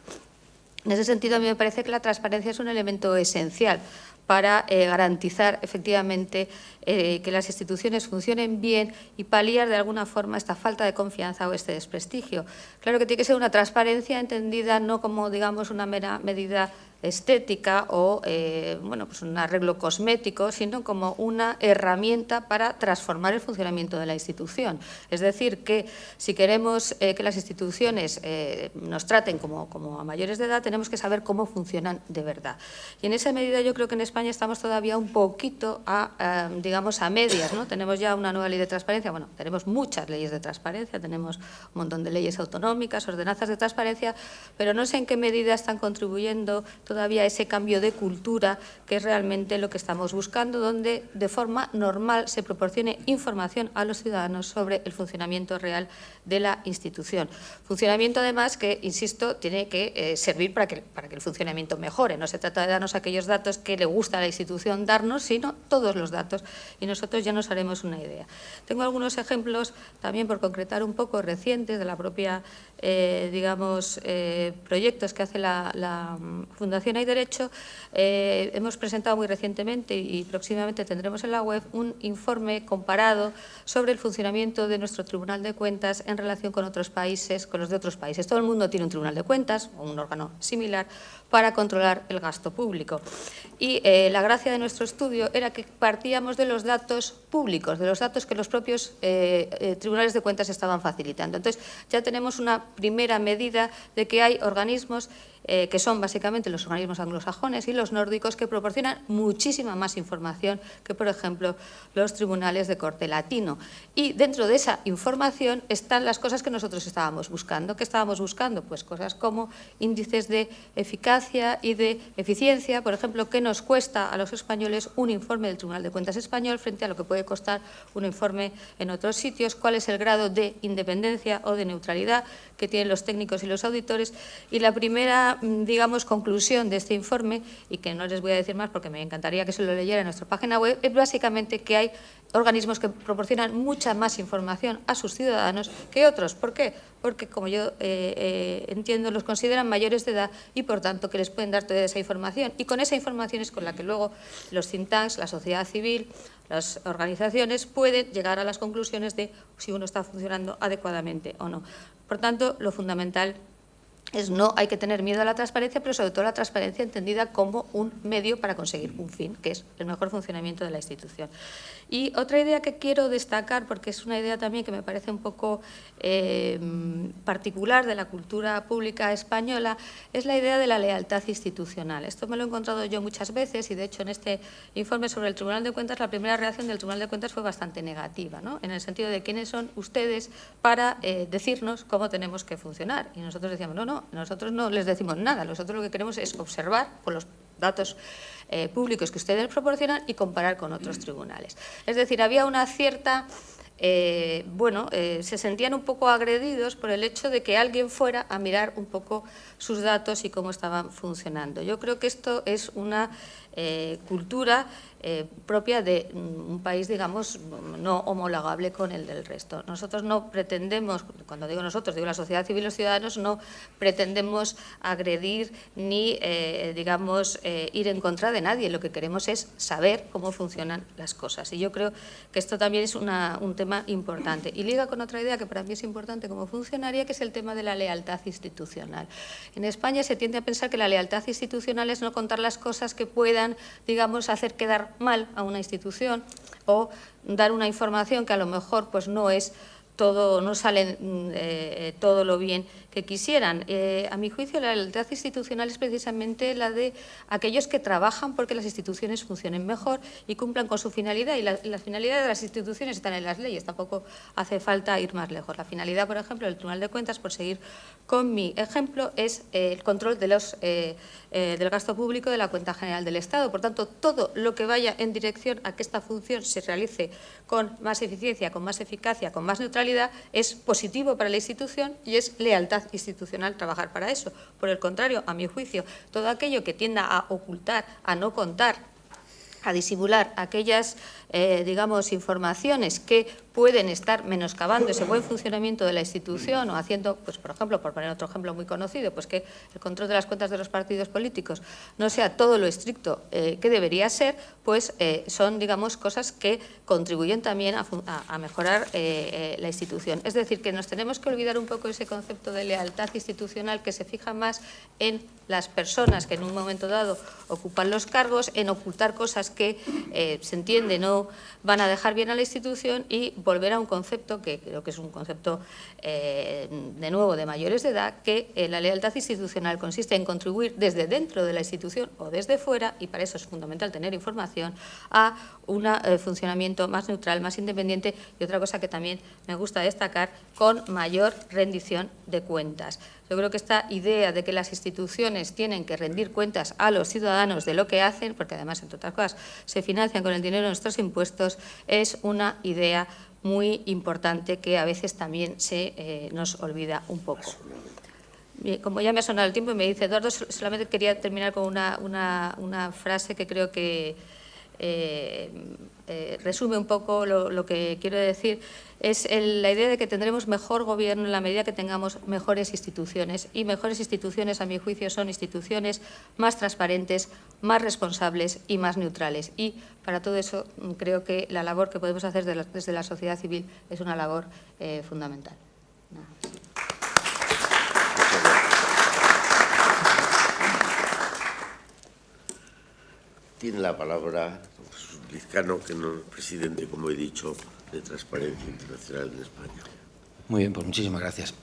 En ese sentido, a mí me parece que la transparencia es un elemento esencial para garantizar efectivamente que las instituciones funcionen bien y paliar de alguna forma esta falta de confianza o este desprestigio. Claro que tiene que ser una transparencia entendida no como, digamos, una mera medida estética o pues un arreglo cosmético, sino como una herramienta para transformar el funcionamiento de la institución. Es decir, que si queremos que las instituciones nos traten como a mayores de edad, tenemos que saber cómo funcionan de verdad. Y en esa medida yo creo que en España estamos todavía un poquito digamos, a medias, ¿no? Tenemos ya una nueva ley de transparencia, bueno, tenemos muchas leyes de transparencia, tenemos un montón de leyes autonómicas, ordenanzas de transparencia, pero no sé en qué medida están contribuyendo todavía ese cambio de cultura, que es realmente lo que estamos buscando, donde de forma normal se proporcione información a los ciudadanos sobre el funcionamiento real de la institución. Funcionamiento, además, que, insisto, tiene que servir para que el funcionamiento mejore. No se trata de darnos aquellos datos que le gusta a la institución darnos, sino todos los datos, y nosotros ya nos haremos una idea. Tengo algunos ejemplos, también por concretar un poco, recientes, de la propia, proyectos que hace la Fundación Fundación Hay Derecho hemos presentado muy recientemente y próximamente tendremos en la web un informe comparado sobre el funcionamiento de nuestro Tribunal de Cuentas en relación con otros países, con los de otros países. Todo el mundo tiene un Tribunal de Cuentas o un órgano similar para controlar el gasto público. Y la gracia de nuestro estudio era que partíamos de los datos públicos, de los datos que los propios tribunales de cuentas estaban facilitando. Entonces, ya tenemos una primera medida de que hay organismos que son básicamente los organismos anglosajones y los nórdicos, que proporcionan muchísima más información que, por ejemplo, los tribunales de corte latino. Y dentro de esa información están las cosas que nosotros estábamos buscando. ¿Qué estábamos buscando? Pues cosas como índices de eficacia y de eficiencia. Por ejemplo, ¿qué nos cuesta a los españoles un informe del Tribunal de Cuentas español frente a lo que puede costar un informe en otros sitios? ¿Cuál es el grado de independencia o de neutralidad que tienen los técnicos y los auditores? Y la primera, digamos, conclusión de este informe, y que no les voy a decir más porque me encantaría que se lo leyera en nuestra página web, es básicamente que hay organismos que proporcionan mucha más información a sus ciudadanos que otros. ¿Por qué? Porque, como yo entiendo, los consideran mayores de edad y, por tanto, que les pueden dar toda esa información. Y con esa información es con la que luego los think tanks, la sociedad civil, las organizaciones pueden llegar a las conclusiones de si uno está funcionando adecuadamente o no. Por tanto, lo fundamental es no hay que tener miedo a la transparencia, pero sobre todo la transparencia entendida como un medio para conseguir un fin, que es el mejor funcionamiento de la institución. Y otra idea que quiero destacar, porque es una idea también que me parece un poco particular de la cultura pública española, es la idea de la lealtad institucional. Esto me lo he encontrado yo muchas veces y, de hecho, en este informe sobre el Tribunal de Cuentas, la primera reacción del Tribunal de Cuentas fue bastante negativa, ¿no? En el sentido de quiénes son ustedes para decirnos cómo tenemos que funcionar. Y nosotros decíamos, no, nosotros no les decimos nada, nosotros lo que queremos es observar con los datos públicos que ustedes proporcionan y comparar con otros tribunales. Es decir, había una cierta... se sentían un poco agredidos por el hecho de que alguien fuera a mirar un poco sus datos y cómo estaban funcionando. Yo creo que esto es una cultura propia de un país, digamos, no homologable con el del resto. Nosotros no pretendemos, cuando digo nosotros, digo la sociedad civil y los ciudadanos, no pretendemos agredir ni, digamos, ir en contra de nadie. Lo que queremos es saber cómo funcionan las cosas. Y yo creo que esto también es un tema importante. Y liga con otra idea que para mí es importante como funcionaria, que es el tema de la lealtad institucional. En España se tiende a pensar que la lealtad institucional es no contar las cosas que puedan, digamos, hacer quedar mal a una institución o dar una información que a lo mejor pues no es todo, no sale todo lo bien que quisieran. A mi juicio, la lealtad institucional es precisamente la de aquellos que trabajan porque las instituciones funcionen mejor y cumplan con su finalidad. Y las finalidades de las instituciones están en las leyes, tampoco hace falta ir más lejos. La finalidad, por ejemplo, del Tribunal de Cuentas, por seguir con mi ejemplo, es el control de del gasto público de la Cuenta General del Estado. Por tanto, todo lo que vaya en dirección a que esta función se realice con más eficiencia, con más eficacia, con más neutralidad, es positivo para la institución y es lealtad institucional trabajar para eso. Por el contrario, a mi juicio, todo aquello que tienda a ocultar, a no contar, a disimular aquellas, digamos, informaciones que pueden estar menoscabando ese buen funcionamiento de la institución o haciendo, pues, por ejemplo, por poner otro ejemplo muy conocido, pues que el control de las cuentas de los partidos políticos no sea todo lo estricto que debería ser, pues son, digamos, cosas que contribuyen también a mejorar la institución. Es decir, que nos tenemos que olvidar un poco ese concepto de lealtad institucional que se fija más en las personas que en un momento dado ocupan los cargos, en ocultar cosas que se entiende no van a dejar bien a la institución y volver a un concepto que creo que es un concepto, de nuevo, de mayores de edad, que la lealtad institucional consiste en contribuir desde dentro de la institución o desde fuera, y para eso es fundamental tener información, a un funcionamiento más neutral, más independiente y otra cosa que también me gusta destacar, con mayor rendición de cuentas. Yo creo que esta idea de que las instituciones tienen que rendir cuentas a los ciudadanos de lo que hacen, porque además, entre otras cosas, se financian con el dinero de nuestros impuestos, es una idea muy importante que a veces también se nos olvida un poco. Como ya me ha sonado el tiempo y me dice Eduardo, solamente quería terminar con una frase que creo que resume un poco lo que quiero decir, es la idea de que tendremos mejor gobierno en la medida que tengamos mejores instituciones. Y mejores instituciones, a mi juicio, son instituciones más transparentes, más responsables y más neutrales. Y para todo eso creo que la labor que podemos hacer desde la sociedad civil es una labor fundamental. Nada más. Tiene la palabra Jesús Lizcano, que no es presidente, como he dicho, de Transparencia Internacional en España. Muy bien, pues muchísimas gracias.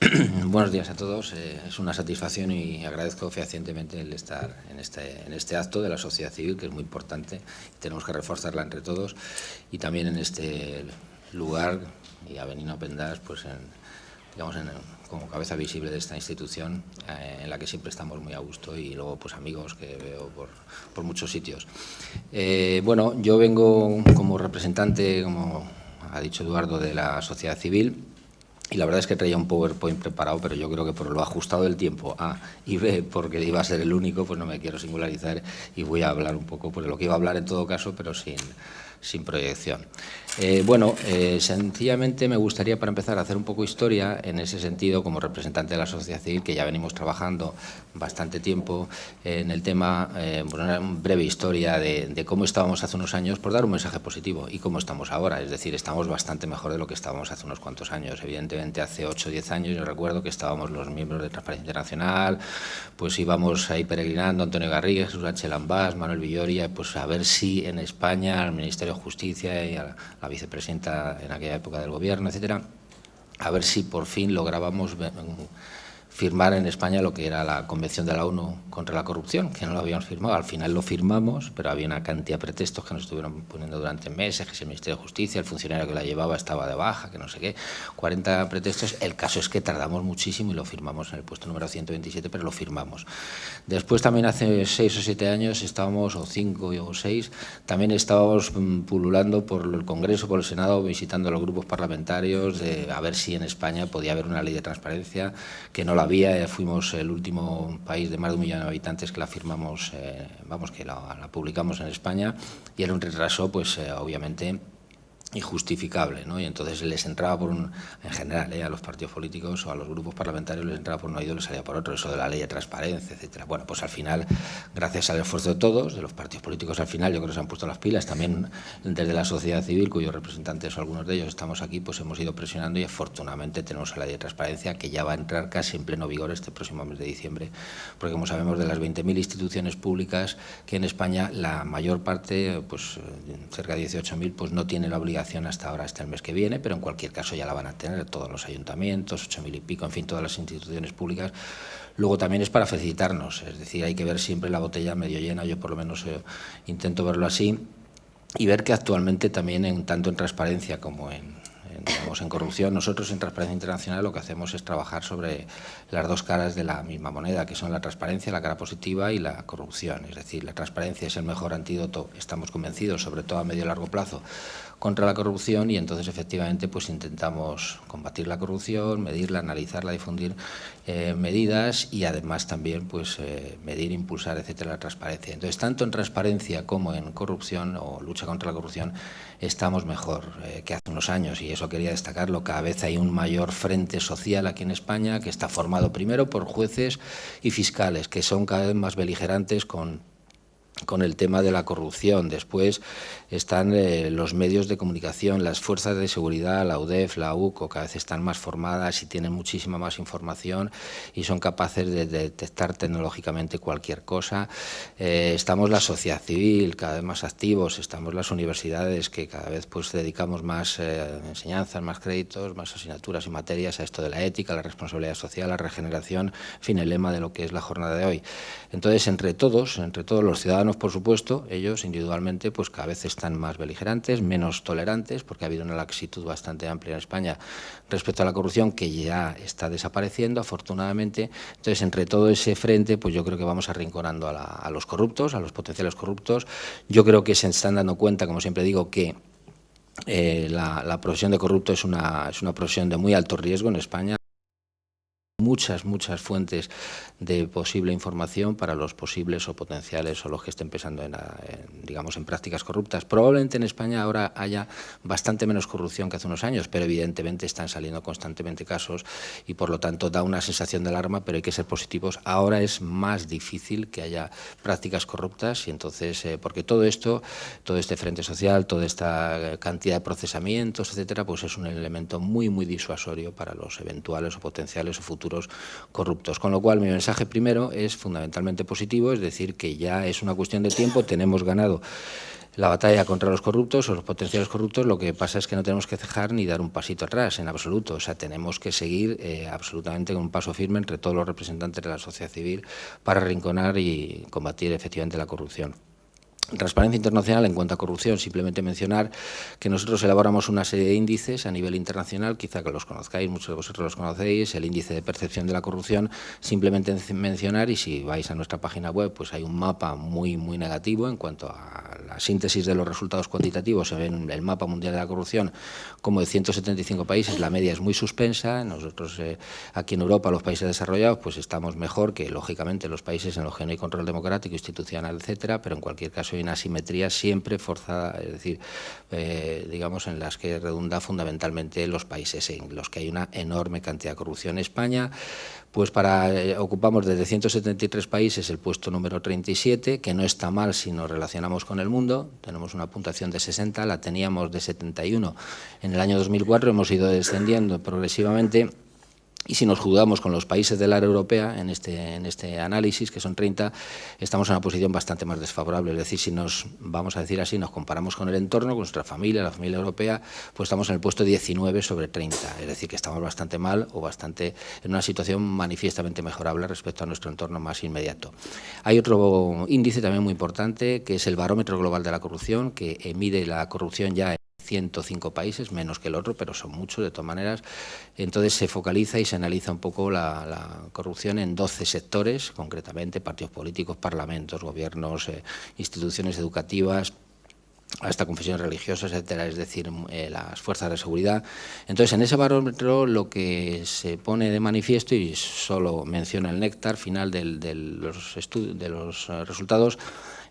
Buenos días a todos. Es una satisfacción y agradezco fehacientemente el estar en este acto de la sociedad civil, que es muy importante. Tenemos que reforzarla entre todos, y también en este lugar y Avenida Pendas, pues como cabeza visible de esta institución, en la que siempre estamos muy a gusto, y luego pues amigos que veo por muchos sitios. Bueno, yo vengo como representante, como ha dicho Eduardo, de la sociedad civil, y la verdad es que traía un PowerPoint preparado, pero yo creo que por lo ajustado del tiempo, A, y B, porque iba a ser el único, pues no me quiero singularizar y voy a hablar un poco pues, de lo que iba a hablar en todo caso, pero sin proyección. Bueno, sencillamente me gustaría, para empezar, hacer un poco historia en ese sentido, como representante de la sociedad civil, que ya venimos trabajando bastante tiempo en el tema, una breve historia de cómo estábamos hace unos años, por dar un mensaje positivo, y cómo estamos ahora. Es decir, estamos bastante mejor de lo que estábamos hace unos cuantos años. Evidentemente, hace 8 o 10 años yo recuerdo que estábamos los miembros de Transparencia Internacional, pues íbamos ahí peregrinando, Antonio Garriga, Jesús Sánchez Lambás, Manuel Villoria, pues a ver si en España, al Ministerio de Justicia y a la vicepresidenta en aquella época del gobierno, etcétera, a ver si por fin lográbamos firmar en España lo que era la Convención de la ONU contra la corrupción, que no lo habíamos firmado. Al final lo firmamos, pero había una cantidad de pretextos que nos estuvieron poniendo durante meses, que es el Ministerio de Justicia, el funcionario que la llevaba estaba de baja, que no sé qué, 40 pretextos. El caso es que tardamos muchísimo y lo firmamos en el puesto número 127, pero lo firmamos. Después también hace 6 o 7 años estábamos, o 5 o 6, también estábamos pululando por el Congreso, por el Senado, visitando los grupos parlamentarios, a ver si en España podía haber una ley de transparencia, que no la había. Fuimos el último país de más de 1 millón de habitantes que la firmamos, que la publicamos en España, y era un retraso, pues obviamente injustificable, ¿no? Y entonces les entraba en general, a los partidos políticos o a los grupos parlamentarios les entraba por un oído y les salía por otro, eso de la ley de transparencia, etcétera. Bueno, pues al final, gracias al esfuerzo de todos, de los partidos políticos, al final yo creo que se han puesto las pilas, también desde la sociedad civil, cuyos representantes o algunos de ellos estamos aquí, pues hemos ido presionando, y afortunadamente tenemos la ley de transparencia, que ya va a entrar casi en pleno vigor este próximo mes de diciembre, porque como sabemos, de las 20.000 instituciones públicas que en España, la mayor parte, pues cerca de 18.000, pues no tiene la obligación hasta ahora, hasta el mes que viene, pero en cualquier caso ya la van a tener todos los ayuntamientos, 8.000 y pico, en fin, todas las instituciones públicas. Luego también es para felicitarnos, es decir, hay que ver siempre la botella medio llena, yo por lo menos intento verlo así, y ver que actualmente también, tanto en transparencia como en corrupción, nosotros en Transparencia Internacional lo que hacemos es trabajar sobre las dos caras de la misma moneda, que son la transparencia, la cara positiva, y la corrupción. Es decir, la transparencia es el mejor antídoto, estamos convencidos, sobre todo a medio y largo plazo, contra la corrupción, y entonces efectivamente pues intentamos combatir la corrupción, medirla, analizarla, difundir medidas, y además también pues medir, impulsar, etcétera, la transparencia. Entonces, tanto en transparencia como en corrupción o lucha contra la corrupción estamos mejor que hace unos años, y eso quería destacarlo. Cada vez hay un mayor frente social aquí en España, que está formado primero por jueces y fiscales, que son cada vez más beligerantes con el tema de la corrupción. Después están los medios de comunicación, las fuerzas de seguridad, la UDEF, la UCO, cada vez están más formadas y tienen muchísima más información y son capaces de detectar tecnológicamente cualquier cosa. Estamos la sociedad civil, cada vez más activos, estamos las universidades, que cada vez pues dedicamos más enseñanzas, más créditos, más asignaturas y materias a esto de la ética, la responsabilidad social, la regeneración, en fin, el lema de lo que es la jornada de hoy. Entonces, entre todos los ciudadanos, por supuesto, ellos individualmente pues cada vez están más beligerantes, menos tolerantes, porque ha habido una laxitud bastante amplia en España respecto a la corrupción, que ya está desapareciendo, afortunadamente. Entonces, entre todo ese frente, pues yo creo que vamos arrinconando a los corruptos, a los potenciales corruptos. Yo creo que se están dando cuenta, como siempre digo, que la profesión de corrupto es una profesión de muy alto riesgo en España, muchas fuentes de posible información para los posibles o potenciales o los que estén pensando digamos, en prácticas corruptas. Probablemente en España ahora haya bastante menos corrupción que hace unos años, pero evidentemente están saliendo constantemente casos y por lo tanto da una sensación de alarma, pero hay que ser positivos. Ahora es más difícil que haya prácticas corruptas y entonces, porque todo este frente social, toda esta cantidad de procesamientos, etcétera, pues es un elemento muy disuasorio para los eventuales o potenciales o futuros corruptos. Con lo cual, mi mensaje primero es fundamentalmente positivo, es decir, que ya es una cuestión de tiempo, tenemos ganado la batalla contra los corruptos o los potenciales corruptos. Lo que pasa es que no tenemos que cejar ni dar un pasito atrás, en absoluto. O sea, tenemos que seguir absolutamente con un paso firme entre todos los representantes de la sociedad civil para arrinconar y combatir efectivamente la corrupción. Transparencia Internacional, en cuanto a corrupción, simplemente mencionar que nosotros elaboramos una serie de índices a nivel internacional, quizá que los conozcáis, muchos de vosotros los conocéis, el índice de percepción de la corrupción, simplemente mencionar, y si vais a nuestra página web, pues hay un mapa muy negativo en cuanto a la síntesis de los resultados cuantitativos. Se ve en el mapa mundial de la corrupción como de 175 países, la media es muy suspensa. Nosotros aquí en Europa, los países desarrollados, pues estamos mejor que, lógicamente, los países en los que no hay control democrático, institucional, etcétera, pero en cualquier caso hay una asimetría siempre forzada, es decir, digamos, en las que redunda fundamentalmente los países en los que hay una enorme cantidad de corrupción. España, pues ocupamos desde 173 países el puesto número 37, que no está mal si nos relacionamos con el mundo. Tenemos una puntuación de 60, la teníamos de 71 en el año 2004, hemos ido descendiendo progresivamente. Y si nos juzgamos con los países del área europea en este análisis, que son 30, estamos en una posición bastante más desfavorable. Es decir, si nos comparamos con el entorno, con nuestra familia, la familia europea, pues estamos en el puesto 19 sobre 30. Es decir, que estamos bastante mal o bastante en una situación manifiestamente mejorable respecto a nuestro entorno más inmediato. Hay otro índice también muy importante, que es el Barómetro Global de la Corrupción, que mide la corrupción ya en 105 países, menos que el otro, pero son muchos de todas maneras. Entonces se focaliza y se analiza un poco la corrupción en 12 sectores, concretamente partidos políticos, parlamentos, gobiernos, instituciones educativas, hasta confesiones religiosas, etcétera, es decir, las fuerzas de seguridad. Entonces, en ese barómetro lo que se pone de manifiesto, y solo menciona el néctar final de los resultados,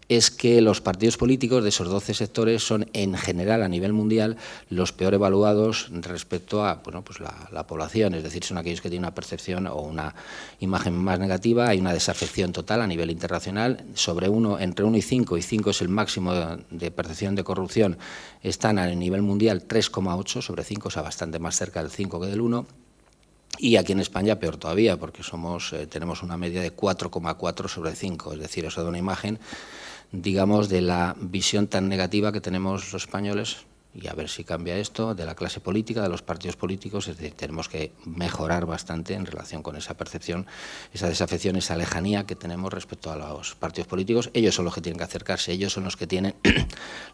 es que los partidos políticos de esos 12 sectores son, en general, a nivel mundial, los peor evaluados respecto a la población. Es decir, son aquellos que tienen una percepción o una imagen más negativa. Hay una desafección total a nivel internacional. Entre 1 y 5, y 5 es el máximo de percepción de corrupción, están a nivel mundial 3,8 sobre 5, o sea, bastante más cerca del 5 que del 1. Y aquí en España peor todavía, porque tenemos una media de 4,4 sobre 5. Es decir, eso da una imagen, digamos, de la visión tan negativa que tenemos los españoles, y a ver si cambia esto, de la clase política, de los partidos políticos. Es decir, tenemos que mejorar bastante en relación con esa percepción, esa desafección, esa lejanía que tenemos respecto a los partidos políticos. Ellos son los que tienen que acercarse, ellos son los que tienen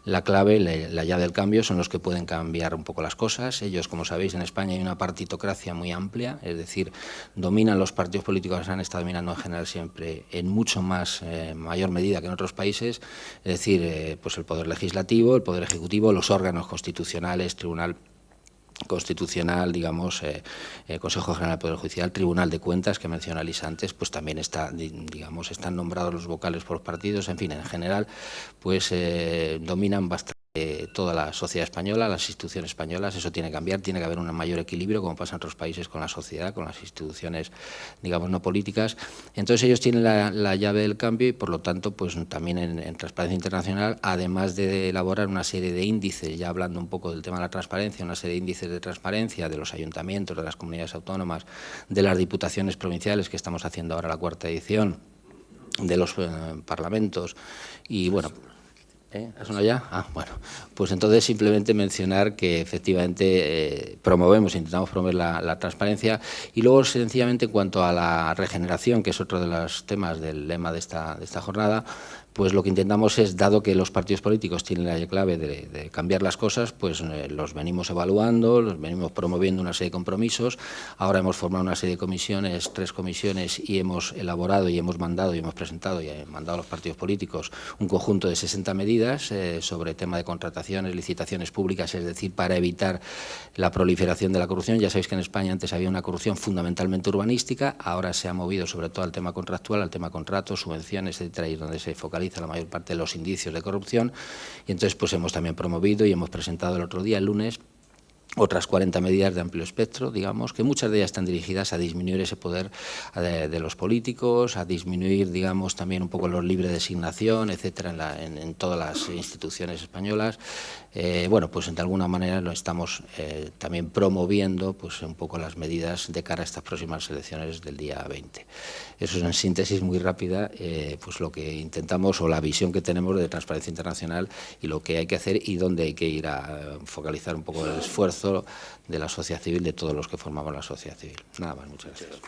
la clave, la llave del cambio, son los que pueden cambiar un poco las cosas. Ellos, como sabéis, en España hay una partitocracia muy amplia, es decir, dominan los partidos políticos, han estado dominando en general siempre en mucho mayor medida que en otros países, es decir, pues el poder legislativo, el poder ejecutivo, los órganos constitucionales, Tribunal Constitucional, digamos, Consejo General del Poder Judicial, Tribunal de Cuentas, que mencioné antes, pues también están nombrados los vocales por los partidos. En fin, en general, pues dominan bastante toda la sociedad española, las instituciones españolas. Eso tiene que cambiar, tiene que haber un mayor equilibrio, como pasa en otros países, con la sociedad, con las instituciones, digamos, no políticas. Entonces ellos tienen la llave del cambio y, por lo tanto, pues también en Transparencia Internacional, además de elaborar una serie de índices, ya hablando un poco del tema de la transparencia, una serie de índices de transparencia de los ayuntamientos, de las comunidades autónomas, de las diputaciones provinciales, que estamos haciendo ahora la 4ª edición, de los parlamentos, y bueno... ¿Ha sonado ya? Bueno, pues entonces simplemente mencionar que efectivamente intentamos promover la transparencia, y luego sencillamente en cuanto a la regeneración, que es otro de los temas del lema de esta jornada, pues lo que intentamos es, dado que los partidos políticos tienen la clave de cambiar las cosas, pues los venimos evaluando, los venimos promoviendo una serie de compromisos. Ahora hemos formado una serie de comisiones, 3 comisiones, y hemos elaborado y hemos mandado y hemos presentado y mandado a los partidos políticos un conjunto de 60 medidas sobre tema de contrataciones, licitaciones públicas, es decir, para evitar la proliferación de la corrupción. Ya sabéis que en España antes había una corrupción fundamentalmente urbanística, ahora se ha movido sobre todo al tema contractual, al tema contratos, subvenciones, etcétera, y es donde se focaliza la mayor parte de los indicios de corrupción. Y entonces pues hemos también promovido y hemos presentado el otro día, el lunes, otras 40 medidas de amplio espectro, digamos, que muchas de ellas están dirigidas a disminuir ese poder de los políticos, a disminuir, digamos, también un poco los libre designación, etcétera, en todas las instituciones españolas. Bueno, pues de alguna manera lo estamos también promoviendo, pues un poco las medidas de cara a estas próximas elecciones del día 20. Eso es en síntesis muy rápida, pues lo que intentamos o la visión que tenemos de Transparencia Internacional y lo que hay que hacer y dónde hay que ir a focalizar un poco el esfuerzo de la sociedad civil, de todos los que formamos la sociedad civil. Nada más, muchas gracias.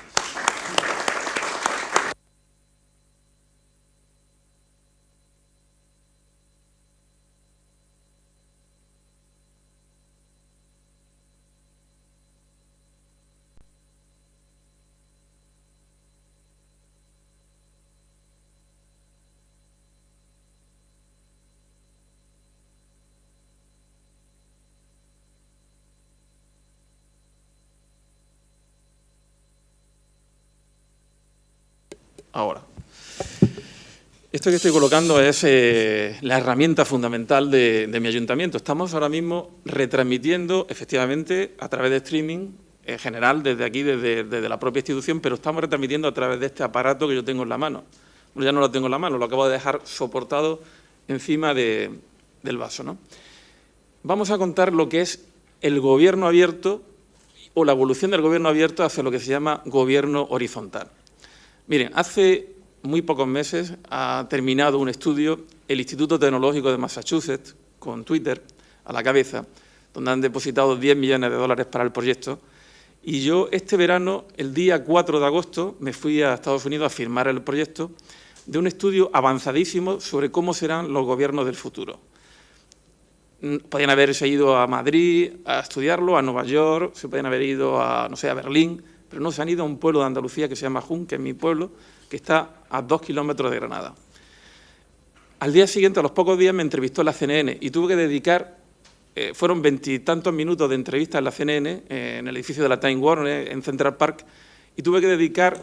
Ahora, esto que estoy colocando es la herramienta fundamental de mi ayuntamiento. Estamos ahora mismo retransmitiendo, efectivamente, a través de streaming, en general, desde aquí, desde la propia institución, pero estamos retransmitiendo a través de este aparato que yo tengo en la mano. Bueno, ya no lo tengo en la mano, lo acabo de dejar soportado encima del vaso, ¿no? Vamos a contar lo que es el gobierno abierto o la evolución del gobierno abierto hacia lo que se llama gobierno horizontal. Miren, hace muy pocos meses ha terminado un estudio el Instituto Tecnológico de Massachusetts, con Twitter a la cabeza, donde han depositado 10 millones de dólares para el proyecto. Y yo este verano, el día 4 de agosto, me fui a Estados Unidos a firmar el proyecto de un estudio avanzadísimo sobre cómo serán los gobiernos del futuro. Podían haberse ido a Madrid a estudiarlo, a Nueva York, se podían haber ido a, no sé, a Berlín, pero no, se han ido a un pueblo de Andalucía que se llama Jun, que es mi pueblo, que está a 2 kilómetros de Granada. Al día siguiente, a los pocos días, me entrevistó la CNN y tuve que dedicar, fueron 20 y tantos minutos de entrevista en la CNN, en el edificio de la Time Warner, en Central Park, y tuve que dedicar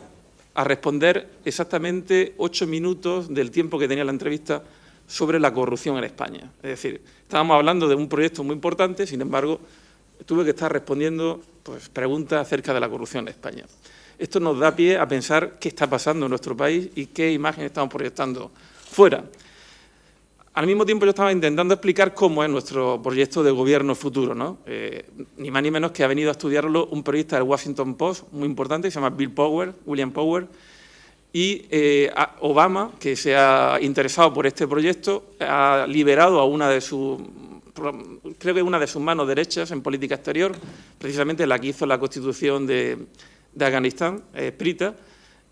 a responder exactamente 8 minutos del tiempo que tenía la entrevista sobre la corrupción en España. Es decir, estábamos hablando de un proyecto muy importante, sin embargo, tuve que estar respondiendo pues, preguntas acerca de la corrupción en España. Esto nos da pie a pensar qué está pasando en nuestro país y qué imagen estamos proyectando fuera. Al mismo tiempo yo estaba intentando explicar cómo es nuestro proyecto de gobierno futuro, ¿no? Ni más ni menos que ha venido a estudiarlo un periodista del Washington Post muy importante, que se llama William Power, y Obama, que se ha interesado por este proyecto, ha liberado a una de sus, creo que una de sus manos derechas en política exterior, precisamente la que hizo la Constitución de Afganistán, Prita,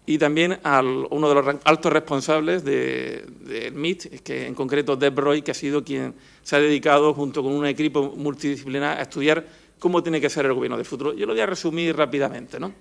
y también a uno de los altos responsables del MIT, que en concreto Deb Roy, que ha sido quien se ha dedicado junto con un equipo multidisciplinar a estudiar cómo tiene que ser el gobierno del futuro. Yo lo voy a resumir rápidamente, ¿no?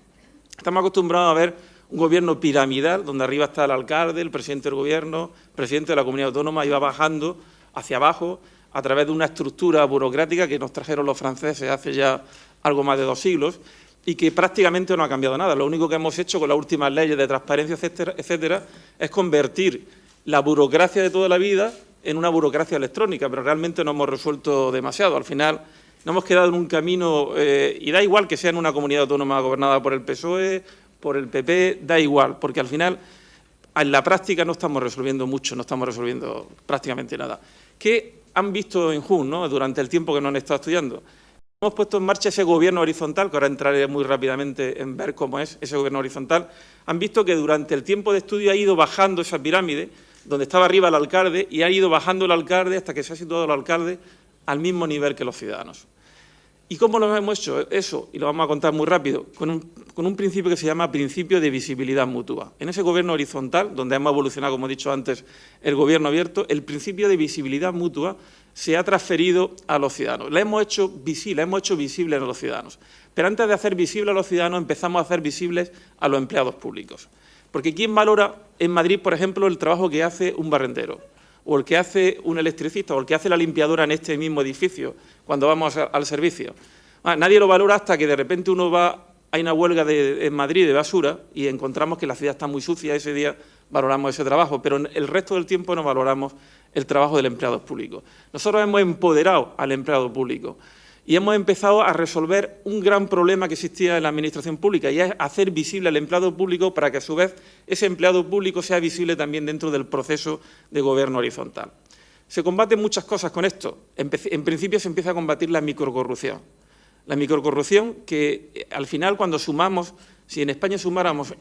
Estamos acostumbrados a ver un gobierno piramidal, donde arriba está el alcalde, el presidente del gobierno, el presidente de la comunidad autónoma, y va bajando hacia abajo a través de una estructura burocrática que nos trajeron los franceses hace ya algo más de 2 siglos, y que prácticamente no ha cambiado nada. Lo único que hemos hecho con las últimas leyes de transparencia, etcétera, es convertir la burocracia de toda la vida en una burocracia electrónica, pero realmente no hemos resuelto demasiado. Al final nos hemos quedado en un camino, y da igual que sea en una comunidad autónoma gobernada por el PSOE, por el PP, da igual, porque al final en la práctica no estamos resolviendo mucho, no estamos resolviendo prácticamente nada. ¿Qué han visto en Jun, ¿no? Durante el tiempo que nos han estado estudiando? Hemos puesto en marcha ese gobierno horizontal, que ahora entraré muy rápidamente en ver cómo es ese gobierno horizontal. Han visto que durante el tiempo de estudio ha ido bajando esa pirámide, donde estaba arriba el alcalde, y ha ido bajando el alcalde hasta que se ha situado el alcalde al mismo nivel que los ciudadanos. ¿Y cómo lo hemos hecho eso? Y lo vamos a contar muy rápido, con un principio que se llama principio de visibilidad mutua. En ese gobierno horizontal, donde hemos evolucionado, como he dicho antes, el gobierno abierto, el principio de visibilidad mutua se ha transferido a los ciudadanos. La hemos hecho visible a los ciudadanos. Pero antes de hacer visible a los ciudadanos, empezamos a hacer visibles a los empleados públicos. Porque ¿quién valora en Madrid, por ejemplo, el trabajo que hace un barrendero? O el que hace un electricista, o el que hace la limpiadora en este mismo edificio, cuando vamos al servicio. Nadie lo valora hasta que de repente uno va, hay una huelga en Madrid de basura y encontramos que la ciudad está muy sucia, ese día valoramos ese trabajo, pero el resto del tiempo no valoramos el trabajo del empleado público. Nosotros hemos empoderado al empleado público y hemos empezado a resolver un gran problema que existía en la administración pública, y es hacer visible al empleado público para que, a su vez, ese empleado público sea visible también dentro del proceso de gobierno horizontal. Se combaten muchas cosas con esto. En principio se empieza a combatir la microcorrupción. La microcorrupción que, al final, cuando sumamos, si en España sumáramos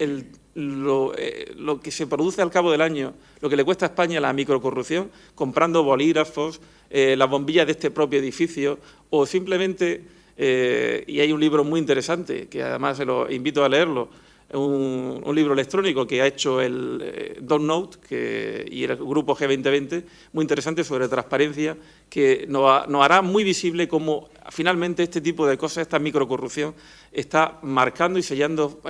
lo que se produce al cabo del año, lo que le cuesta a España la microcorrupción, comprando bolígrafos, las bombillas de este propio edificio, o simplemente, y hay un libro muy interesante, que además se lo invito a leerlo, un libro electrónico que ha hecho el DontNote y el grupo G2020, muy interesante sobre transparencia, que nos hará muy visible cómo finalmente este tipo de cosas, esta microcorrupción, está marcando y sellando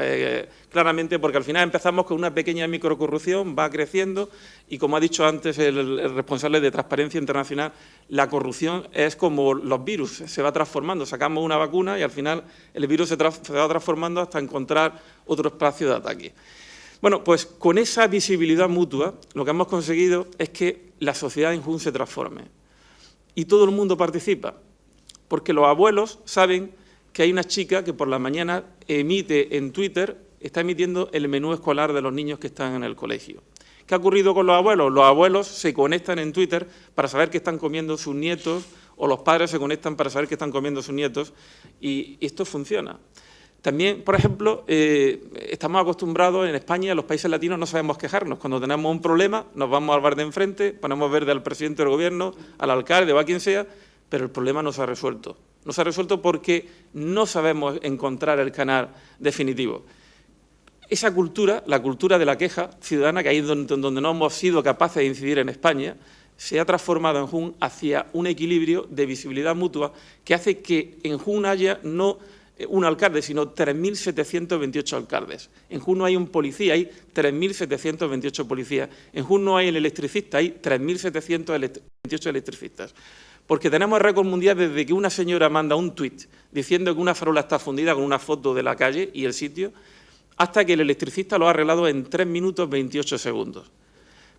claramente, porque al final empezamos con una pequeña microcorrupción, va creciendo, y como ha dicho antes el responsable de Transparencia Internacional, la corrupción es como los virus, se va transformando. Sacamos una vacuna y al final el virus se va transformando hasta encontrar otro espacio de ataque. Bueno, pues con esa visibilidad mutua lo que hemos conseguido es que la sociedad en Jun se transforme y todo el mundo participa, porque los abuelos saben que hay una chica que por la mañana emite en Twitter, está emitiendo el menú escolar de los niños que están en el colegio. ¿Qué ha ocurrido con los abuelos? Los abuelos se conectan en Twitter para saber qué están comiendo sus nietos, o los padres se conectan para saber qué están comiendo sus nietos, y esto funciona. También, por ejemplo, estamos acostumbrados en España, en los países latinos, no sabemos quejarnos. Cuando tenemos un problema, nos vamos al bar de enfrente, ponemos verde al presidente del gobierno, al alcalde o a quien sea, pero el problema no se ha resuelto. No se ha resuelto porque no sabemos encontrar el canal definitivo. Esa cultura, la cultura de la queja ciudadana, que ahí es donde no hemos sido capaces de incidir en España, se ha transformado en Jun hacia un equilibrio de visibilidad mutua que hace que en Jun haya no un alcalde, sino 3.728 alcaldes. En Jun no hay un policía, hay 3.728 policías. En Jun no hay el electricista, hay 3.728 electricistas. Porque tenemos el récord mundial desde que una señora manda un tuit diciendo que una farola está fundida con una foto de la calle y el sitio, hasta que el electricista lo ha arreglado en 3 minutos 28 segundos.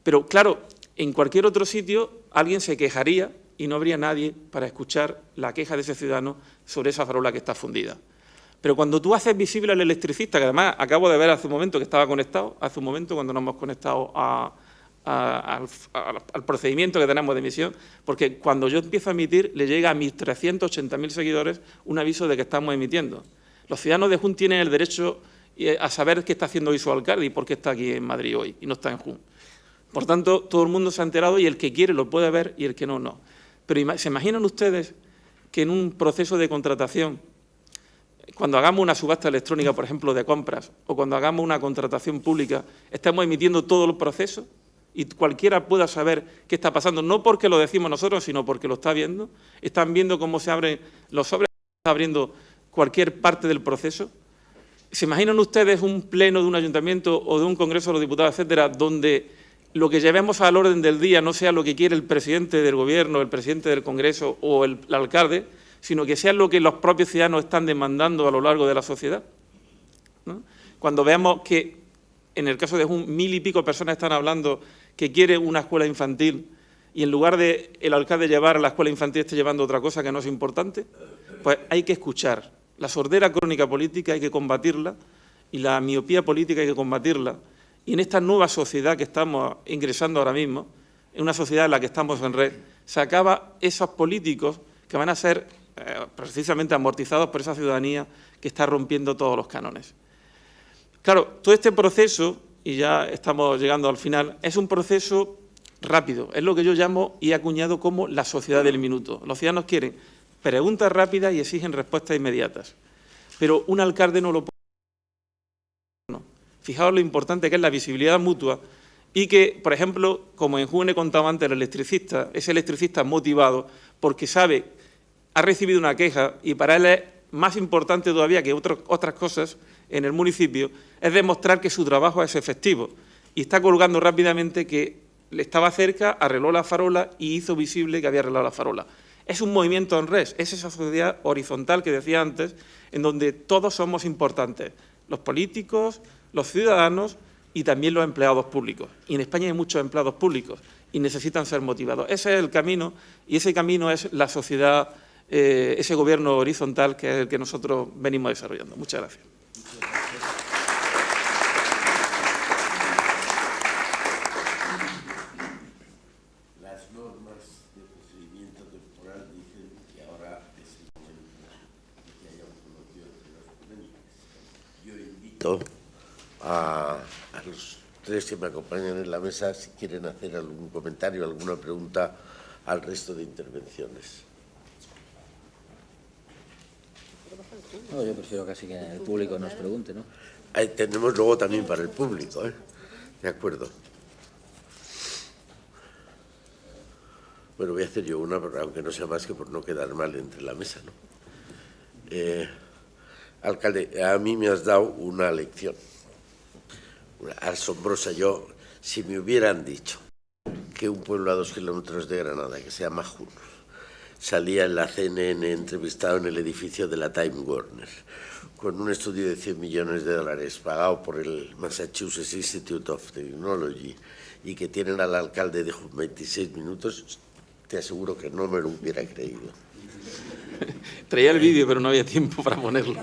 Pero, claro, en cualquier otro sitio alguien se quejaría y no habría nadie para escuchar la queja de ese ciudadano sobre esa farola que está fundida. Pero cuando tú haces visible al electricista, que además acabo de ver hace un momento que estaba conectado, hace un momento cuando nos hemos conectado al procedimiento que tenemos de emisión, porque cuando yo empiezo a emitir le llega a mis 380.000 seguidores un aviso de que estamos emitiendo. Los ciudadanos de Jun tienen el derecho a saber qué está haciendo hoy su alcalde y por qué está aquí en Madrid hoy y no está en Jun. Por tanto, todo el mundo se ha enterado y el que quiere lo puede ver y el que no, no. Pero ¿se imaginan ustedes que en un proceso de contratación, cuando hagamos una subasta electrónica, por ejemplo, de compras, o cuando hagamos una contratación pública, estamos emitiendo todo el proceso y cualquiera pueda saber qué está pasando, no porque lo decimos nosotros, sino porque lo está viendo? Están viendo cómo se abren los sobres, está abriendo cualquier parte del proceso. ¿Se imaginan ustedes un pleno de un ayuntamiento o de un congreso de los diputados, etcétera, donde lo que llevemos al orden del día no sea lo que quiere el presidente del gobierno, el presidente del congreso o el alcalde, sino que sea lo que los propios ciudadanos están demandando a lo largo de la sociedad? ¿No? Cuando veamos que, en el caso de Jun, 1.000 y pico personas están hablando que quieren una escuela infantil y en lugar de el alcalde llevar a la escuela infantil esté llevando otra cosa que no es importante, pues hay que escuchar. La sordera crónica política hay que combatirla y la miopía política hay que combatirla. Y en esta nueva sociedad que estamos ingresando ahora mismo, en una sociedad en la que estamos en red, se acaba esos políticos que van a ser precisamente amortizados por esa ciudadanía que está rompiendo todos los cánones. Claro, todo este proceso, y ya estamos llegando al final, es un proceso rápido, es lo que yo llamo y he acuñado como la sociedad del minuto. Los ciudadanos quieren preguntas rápidas y exigen respuestas inmediatas. Pero un alcalde no lo puede. No. Fijaos lo importante que es la visibilidad mutua y que, por ejemplo, como en June contaba antes el electricista, ese electricista motivado porque sabe, ha recibido una queja y para él es más importante todavía que otras cosas en el municipio, es demostrar que su trabajo es efectivo. Y está colgando rápidamente que le estaba cerca, arregló la farola y hizo visible que había arreglado la farola. Es un movimiento en res, es esa sociedad horizontal que decía antes, en donde todos somos importantes, los políticos, los ciudadanos y también los empleados públicos. Y en España hay muchos empleados públicos y necesitan ser motivados. Ese es el camino y ese camino es la sociedad, ese gobierno horizontal que es el que nosotros venimos desarrollando. Muchas gracias. Las normas de procedimiento temporal dicen que ahora es el momento de que haya un coloquio entre los ponentes. Yo invito a los tres que me acompañan en la mesa si quieren hacer algún comentario, alguna pregunta al resto de intervenciones. No, yo prefiero casi que el público nos pregunte, ¿no? Ahí tenemos luego también para el público, ¿eh? De acuerdo. Bueno, voy a hacer yo una, aunque no sea más que por no quedar mal entre la mesa, ¿no? Alcalde, a mí me has dado una lección asombrosa. Yo, si me hubieran dicho que un pueblo a 2 kilómetros de Granada, que se llama Jun, salía en la CNN entrevistado en el edificio de la Time Warner, con un estudio de $100 millones pagado por el Massachusetts Institute of Technology y que tienen al alcalde de 26 minutos, te aseguro que no me lo hubiera creído. Traía el vídeo, pero no había tiempo para ponerlo.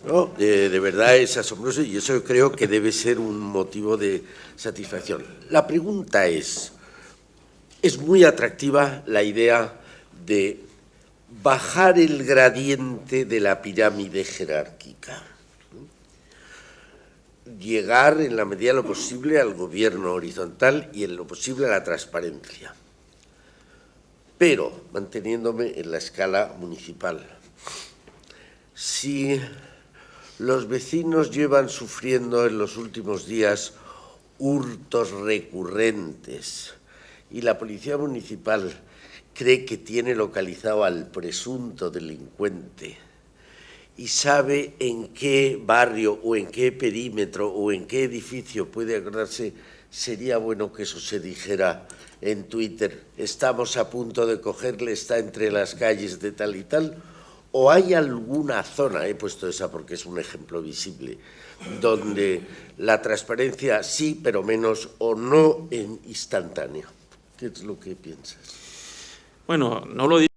No, de verdad es asombroso y eso creo que debe ser un motivo de satisfacción. La pregunta es muy atractiva la idea de bajar el gradiente de la pirámide jerárquica, llegar en la medida de lo posible al gobierno horizontal y en lo posible a la transparencia, pero manteniéndome en la escala municipal. Si los vecinos llevan sufriendo en los últimos días hurtos recurrentes y la policía municipal cree que tiene localizado al presunto delincuente y sabe en qué barrio o en qué perímetro o en qué edificio puede acordarse, sería bueno que eso se dijera en Twitter. Estamos a punto de cogerle, está entre las calles de tal y tal. ¿O hay alguna zona, he puesto esa porque es un ejemplo visible, donde la transparencia sí, pero menos, o no en instantáneo? ¿Qué es lo que piensas? Bueno, no lo digo.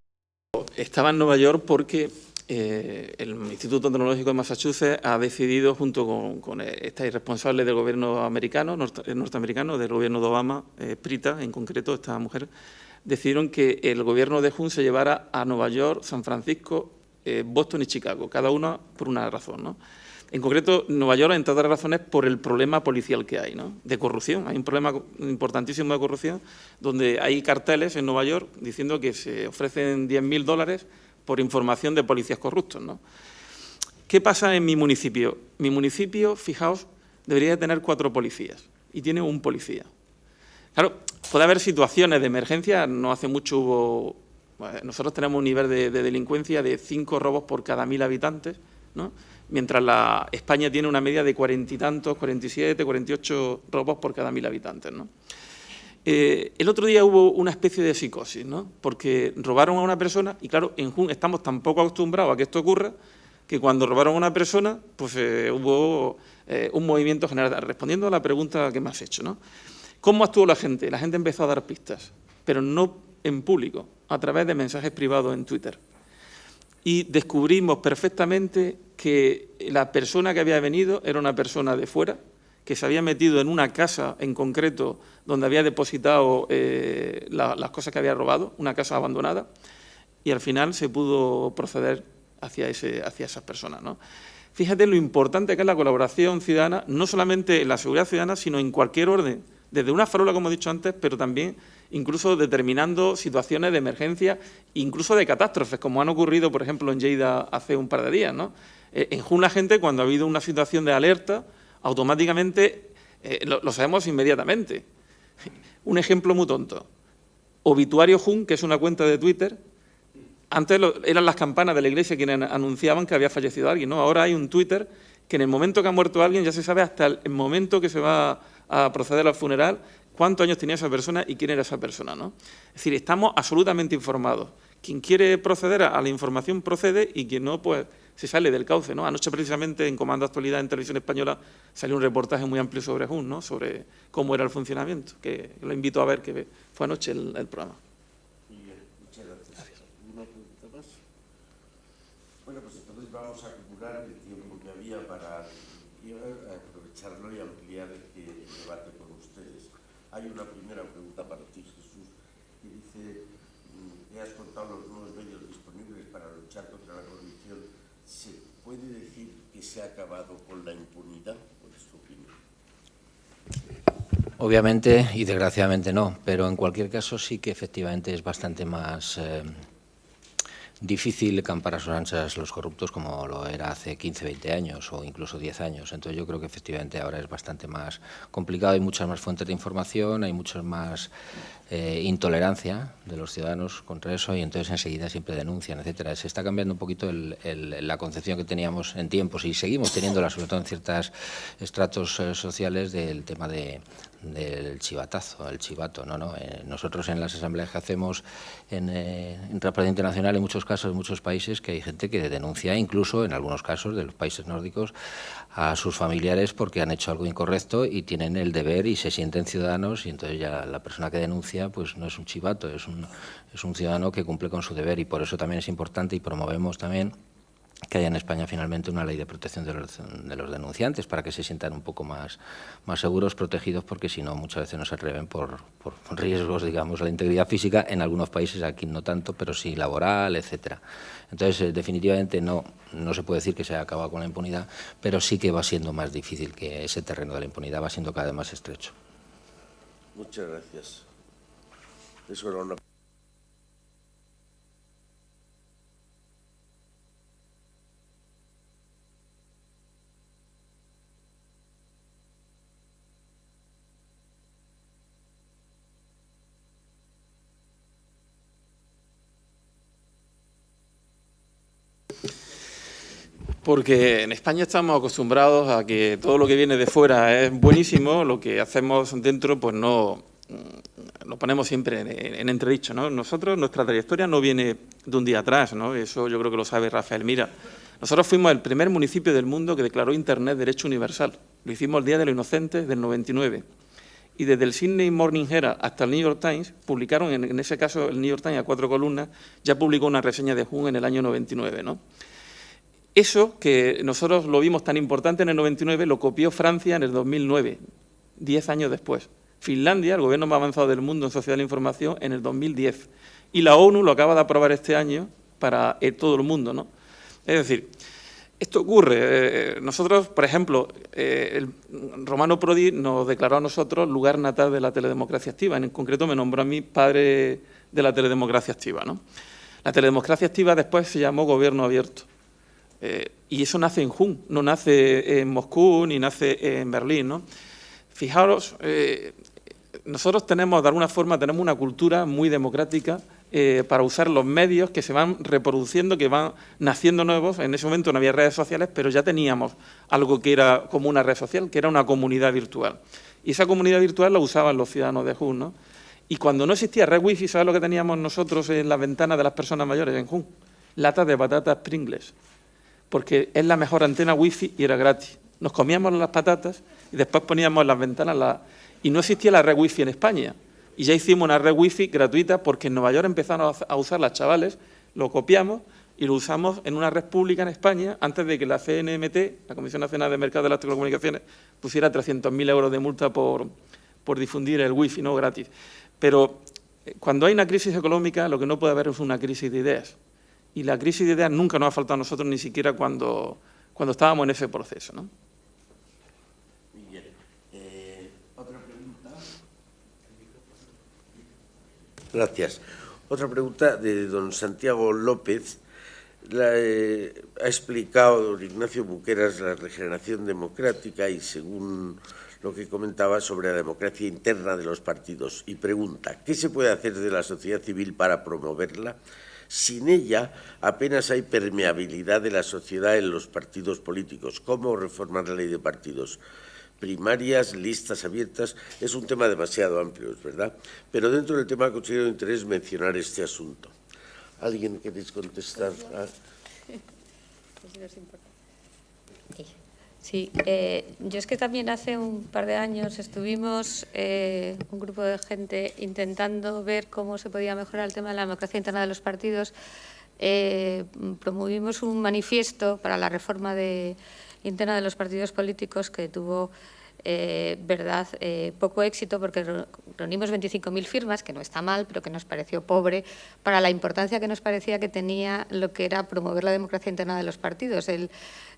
Estaba en Nueva York porque el Instituto Tecnológico de Massachusetts ha decidido, junto con esta irresponsable del gobierno americano, norteamericano, del gobierno de Obama, Prita, en concreto, esta mujer, decidieron que el gobierno de Jun se llevara a Nueva York, San Francisco, Boston y Chicago, cada una por una razón, ¿no? En concreto, Nueva York, entre otras razones, por el problema policial que hay, ¿no? De corrupción. Hay un problema importantísimo de corrupción, donde hay carteles en Nueva York diciendo que se ofrecen $10.000 por información de policías corruptos, ¿no? ¿Qué pasa en mi municipio? Mi municipio, fijaos, debería tener 4 policías y tiene un policía. Claro, puede haber situaciones de emergencia. No hace mucho hubo... Nosotros tenemos un nivel de delincuencia de 5 robos por cada 1.000 habitantes, ¿no? Mientras España tiene una media de 40 y tantos, 47, 48 robos por cada 1.000 habitantes, ¿no? El otro día hubo una especie de psicosis, ¿no? Porque robaron a una persona y, claro, en Jun estamos tan poco acostumbrados a que esto ocurra que cuando robaron a una persona, pues hubo un movimiento general. Respondiendo a la pregunta que me has hecho, ¿no? ¿Cómo actuó la gente? La gente empezó a dar pistas, pero no en público, a través de mensajes privados en Twitter. Y descubrimos perfectamente que la persona que había venido era una persona de fuera, que se había metido en una casa en concreto donde había depositado las cosas que había robado, una casa abandonada, y al final se pudo proceder hacia esas personas, ¿no? Fíjate lo importante que es la colaboración ciudadana, no solamente en la seguridad ciudadana, sino en cualquier orden Desde una farola, como he dicho antes, pero también incluso determinando situaciones de emergencia, incluso de catástrofes, como han ocurrido, por ejemplo, en Lleida hace un par de días, ¿no? En Jun la gente, cuando ha habido una situación de alerta, automáticamente lo sabemos inmediatamente. Un ejemplo muy tonto. Obituario Jun, que es una cuenta de Twitter, antes eran las campanas de la iglesia quienes anunciaban que había fallecido alguien, ¿no? Ahora hay un Twitter que en el momento que ha muerto alguien ya se sabe hasta el momento que se va a proceder al funeral, cuántos años tenía esa persona y quién era esa persona, ¿no? Es decir, estamos absolutamente informados. Quien quiere proceder a la información procede y quien no, pues se sale del cauce, ¿no? Anoche precisamente en Comando Actualidad en Televisión Española salió un reportaje muy amplio sobre Jun, ¿no? Sobre cómo era el funcionamiento, que lo invito a ver, que fue anoche el programa. Muchas gracias. ¿Una pregunta más? Bueno, pues entonces vamos a acumular el tiempo que había para aprovecharlo y ampliar el debate con ustedes. Hay una primera pregunta para ti, Jesús, que dice, que has contado los nuevos medios disponibles para luchar contra la corrupción. ¿Se puede decir que se ha acabado con la impunidad? ¿Cuál es tu opinión? Obviamente y desgraciadamente no, pero en cualquier caso sí que efectivamente es bastante más difícil campar a sus anchas los corruptos como lo era hace 15, 20 años o incluso 10 años. Entonces yo creo que efectivamente ahora es bastante más complicado, hay muchas más fuentes de información, hay mucha más intolerancia de los ciudadanos contra eso y entonces enseguida siempre denuncian, etcétera. Se está cambiando un poquito la concepción que teníamos en tiempos y seguimos teniéndola, sobre todo en ciertos estratos sociales, del tema del chivatazo, el chivato. Nosotros en las asambleas que hacemos en Transparencia Internacional, en muchos casos, en muchos países, que hay gente que denuncia, incluso en algunos casos de los países nórdicos, a sus familiares porque han hecho algo incorrecto y tienen el deber y se sienten ciudadanos y entonces ya la persona que denuncia pues no es un chivato, es un ciudadano que cumple con su deber y por eso también es importante y promovemos también que haya en España finalmente una ley de protección de los denunciantes para que se sientan un poco más seguros, protegidos, porque si no muchas veces no se atreven por riesgos, digamos, a la integridad física, en algunos países, aquí no tanto, pero sí laboral, etcétera. Entonces, definitivamente no se puede decir que se haya acabado con la impunidad, pero sí que va siendo más difícil, que ese terreno de la impunidad va siendo cada vez más estrecho. Muchas gracias. Eso era una... Porque en España estamos acostumbrados a que todo lo que viene de fuera es buenísimo, lo que hacemos dentro pues no lo ponemos siempre en entredicho, ¿no? Nosotros, nuestra trayectoria no viene de un día atrás, ¿no? Eso yo creo que lo sabe Rafael. Mira, nosotros fuimos el primer municipio del mundo que declaró Internet derecho universal. Lo hicimos el Día de los Inocentes del 99. Y desde el Sydney Morning Herald hasta el New York Times publicaron, en ese caso el New York Times a 4 columnas, ya publicó una reseña de Jun en el año 99, ¿no? Eso, que nosotros lo vimos tan importante en el 99, lo copió Francia en el 2009, 10 años después. Finlandia, el gobierno más avanzado del mundo en sociedad de la información, en el 2010. Y la ONU lo acaba de aprobar este año para todo el mundo, ¿no? Es decir, esto ocurre. Nosotros, por ejemplo, Romano Prodi nos declaró a nosotros lugar natal de la teledemocracia activa. En concreto me nombró a mí padre de la teledemocracia activa, ¿no? La teledemocracia activa después se llamó gobierno abierto. Y eso nace en Jun, no nace en Moscú ni nace en Berlín, ¿no? Fijaros, nosotros tenemos, de alguna forma, tenemos una cultura muy democrática para usar los medios que se van reproduciendo, que van naciendo nuevos. En ese momento no había redes sociales, pero ya teníamos algo que era como una red social, que era una comunidad virtual. Y esa comunidad virtual la usaban los ciudadanos de Jun, ¿no? Y cuando no existía red wifi, ¿sabes lo que teníamos nosotros en las ventanas de las personas mayores en Jun? Latas de patatas Pringles, porque es la mejor antena wifi y era gratis. Nos comíamos las patatas y después poníamos en las ventanas y no existía la red wifi en España. Y ya hicimos una red wifi gratuita porque en Nueva York empezaron a usar las chavales, lo copiamos y lo usamos en una red pública en España antes de que la CNMT, la Comisión Nacional de Mercado de las Telecomunicaciones, pusiera 300.000 euros de multa por difundir el wifi, ¿no? Gratis. Pero cuando hay una crisis económica, lo que no puede haber es una crisis de ideas. Y la crisis de ideas nunca nos ha faltado a nosotros, ni siquiera cuando estábamos en ese proceso, ¿no? Muy bien. ¿Otra pregunta? Gracias. Otra pregunta de don Santiago López. Ha explicado don Ignacio Buqueras la regeneración democrática y, según lo que comentaba, sobre la democracia interna de los partidos. Y pregunta, ¿qué se puede hacer de la sociedad civil para promoverla? Sin ella apenas hay permeabilidad de la sociedad en los partidos políticos. ¿Cómo reformar la ley de partidos? Primarias, listas abiertas, es un tema demasiado amplio, es verdad, pero dentro del tema considero de interés mencionar este asunto. ¿Alguien queréis contestar? Sí, yo es que también hace un par de años estuvimos un grupo de gente intentando ver cómo se podía mejorar el tema de la democracia interna de los partidos. Promovimos un manifiesto para la reforma interna de los partidos políticos que tuvo poco éxito, porque reunimos 25.000 firmas, que no está mal, pero que nos pareció pobre para la importancia que nos parecía que tenía lo que era promover la democracia interna de los partidos.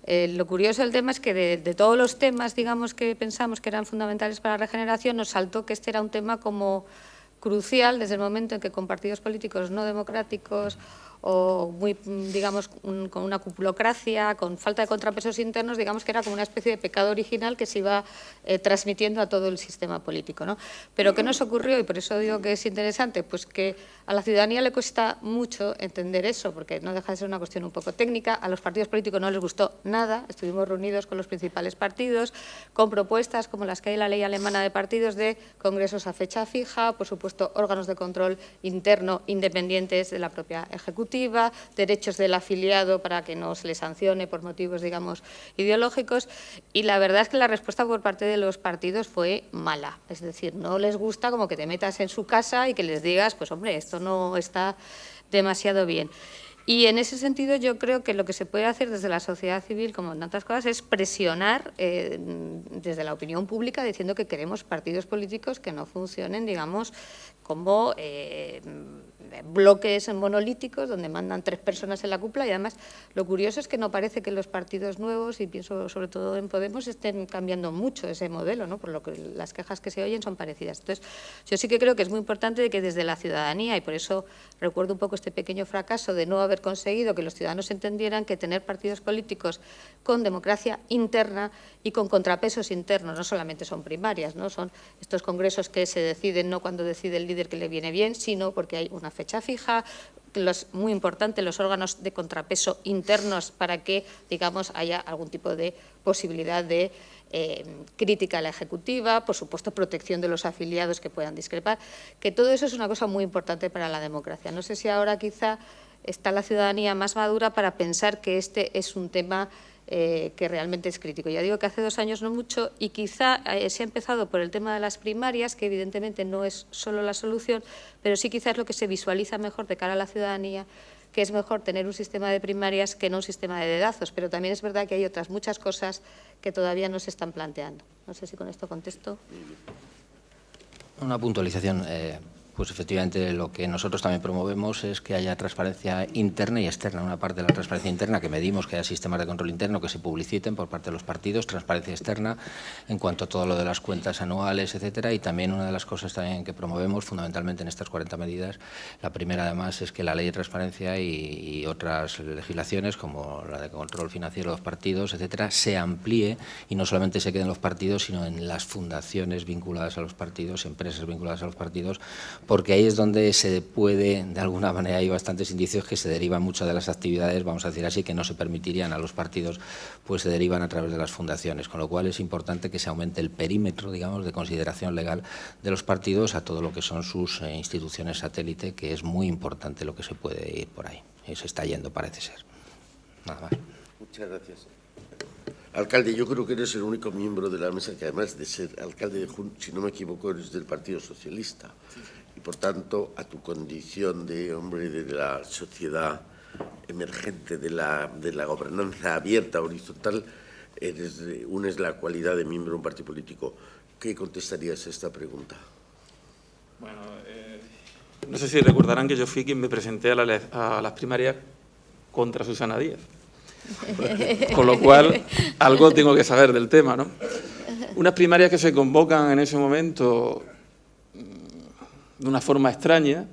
Lo curioso del tema es que de todos los temas, digamos, que pensamos que eran fundamentales para la regeneración, nos saltó que este era un tema como crucial desde el momento en que con partidos políticos no democráticos o muy, digamos, con una cupulocracia, con falta de contrapesos internos, digamos que era como una especie de pecado original que se iba transmitiendo a todo el sistema político, ¿no? Pero ¿qué nos ocurrió? Y por eso digo que es interesante, pues que a la ciudadanía le cuesta mucho entender eso, porque no deja de ser una cuestión un poco técnica. A los partidos políticos no les gustó nada. Estuvimos reunidos con los principales partidos, con propuestas como las que hay en la ley alemana de partidos, de congresos a fecha fija, por supuesto órganos de control interno independientes de la propia ejecutiva, derechos del afiliado para que no se le sancione por motivos, digamos, ideológicos. Y la verdad es que la respuesta por parte de los partidos fue mala. Es decir, no les gusta como que te metas en su casa y que les digas, pues hombre, esto no está demasiado bien. Y en ese sentido yo creo que lo que se puede hacer desde la sociedad civil, como en tantas cosas, es presionar desde la opinión pública diciendo que queremos partidos políticos que no funcionen, digamos, como bloques monolíticos donde mandan 3 personas en la cúpula. Y además lo curioso es que no parece que los partidos nuevos, y pienso sobre todo en Podemos, estén cambiando mucho ese modelo, ¿no? Por lo que las quejas que se oyen son parecidas. Entonces, yo sí que creo que es muy importante de que desde la ciudadanía, y por eso recuerdo un poco este pequeño fracaso de no haber conseguido que los ciudadanos entendieran que tener partidos políticos con democracia interna y con contrapesos internos, no solamente son primarias, ¿no? Son estos congresos que se deciden no cuando decide el líder que le viene bien, sino porque hay una fecha fija, muy importante, los órganos de contrapeso internos para que, digamos, haya algún tipo de posibilidad de crítica a la ejecutiva, por supuesto protección de los afiliados que puedan discrepar, que todo eso es una cosa muy importante para la democracia. No sé si ahora quizá está la ciudadanía más madura para pensar que este es un tema que realmente es crítico. Ya digo que hace 2 años no mucho, y quizá se ha empezado por el tema de las primarias, que evidentemente no es solo la solución, pero sí quizás es lo que se visualiza mejor de cara a la ciudadanía, que es mejor tener un sistema de primarias que no un sistema de dedazos. Pero también es verdad que hay otras muchas cosas que todavía no se están planteando. No sé si con esto contesto. Una puntualización. Pues efectivamente lo que nosotros también promovemos es que haya transparencia interna y externa. Una parte de la transparencia interna, que medimos que haya sistemas de control interno que se publiciten por parte de los partidos, transparencia externa en cuanto a todo lo de las cuentas anuales, etcétera. Y también una de las cosas también que promovemos fundamentalmente en estas 40 medidas, la primera además es que la ley de transparencia y otras legislaciones como la de control financiero de los partidos, etcétera, se amplíe y no solamente se quede en los partidos, sino en las fundaciones vinculadas a los partidos, empresas vinculadas a los partidos, porque ahí es donde se puede, de alguna manera, hay bastantes indicios que se derivan muchas de las actividades, vamos a decir así, que no se permitirían a los partidos, pues se derivan a través de las fundaciones, con lo cual es importante que se aumente el perímetro, digamos, de consideración legal de los partidos a todo lo que son sus instituciones satélite, que es muy importante lo que se puede ir por ahí. Y se está yendo, parece ser. Nada más. Muchas gracias. Alcalde, yo creo que eres el único miembro de la mesa que, además de ser alcalde de Jun, si no me equivoco, eres del Partido Socialista. Sí. Y, por tanto, a tu condición de hombre de la sociedad emergente, de la gobernanza abierta, horizontal, unes la cualidad de miembro de un partido político. ¿Qué contestarías a esta pregunta? Bueno, no sé si recordarán que yo fui quien me presenté a las primarias contra Susana Díaz. Con lo cual, algo tengo que saber del tema, ¿no? Unas primarias que se convocan en ese momento de una forma extraña,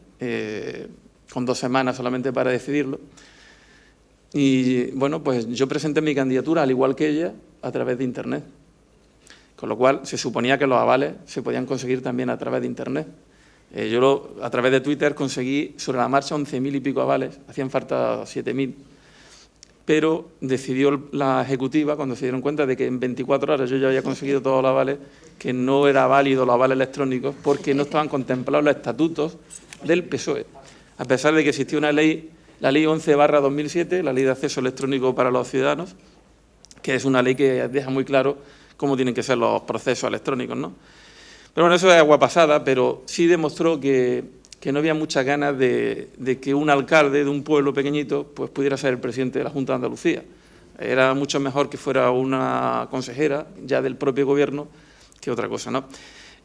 con 2 semanas solamente para decidirlo. Y bueno, pues yo presenté mi candidatura, al igual que ella, a través de Internet. Con lo cual se suponía que los avales se podían conseguir también a través de Internet. Yo a través de Twitter conseguí sobre la marcha 11.000 y pico avales, hacían falta 7.000. Pero decidió la ejecutiva, cuando se dieron cuenta de que en 24 horas yo ya había conseguido todos los avales, que no era válido los avales electrónicos porque no estaban contemplados los estatutos del PSOE. A pesar de que existía una ley, la Ley 11/2007, la Ley de Acceso Electrónico para los Ciudadanos, que es una ley que deja muy claro cómo tienen que ser los procesos electrónicos, ¿no? Pero bueno, eso es agua pasada, pero sí demostró que no había muchas ganas de que un alcalde de un pueblo pequeñito pues pudiera ser el presidente de la Junta de Andalucía. Era mucho mejor que fuera una consejera ya del propio gobierno que otra cosa, ¿no?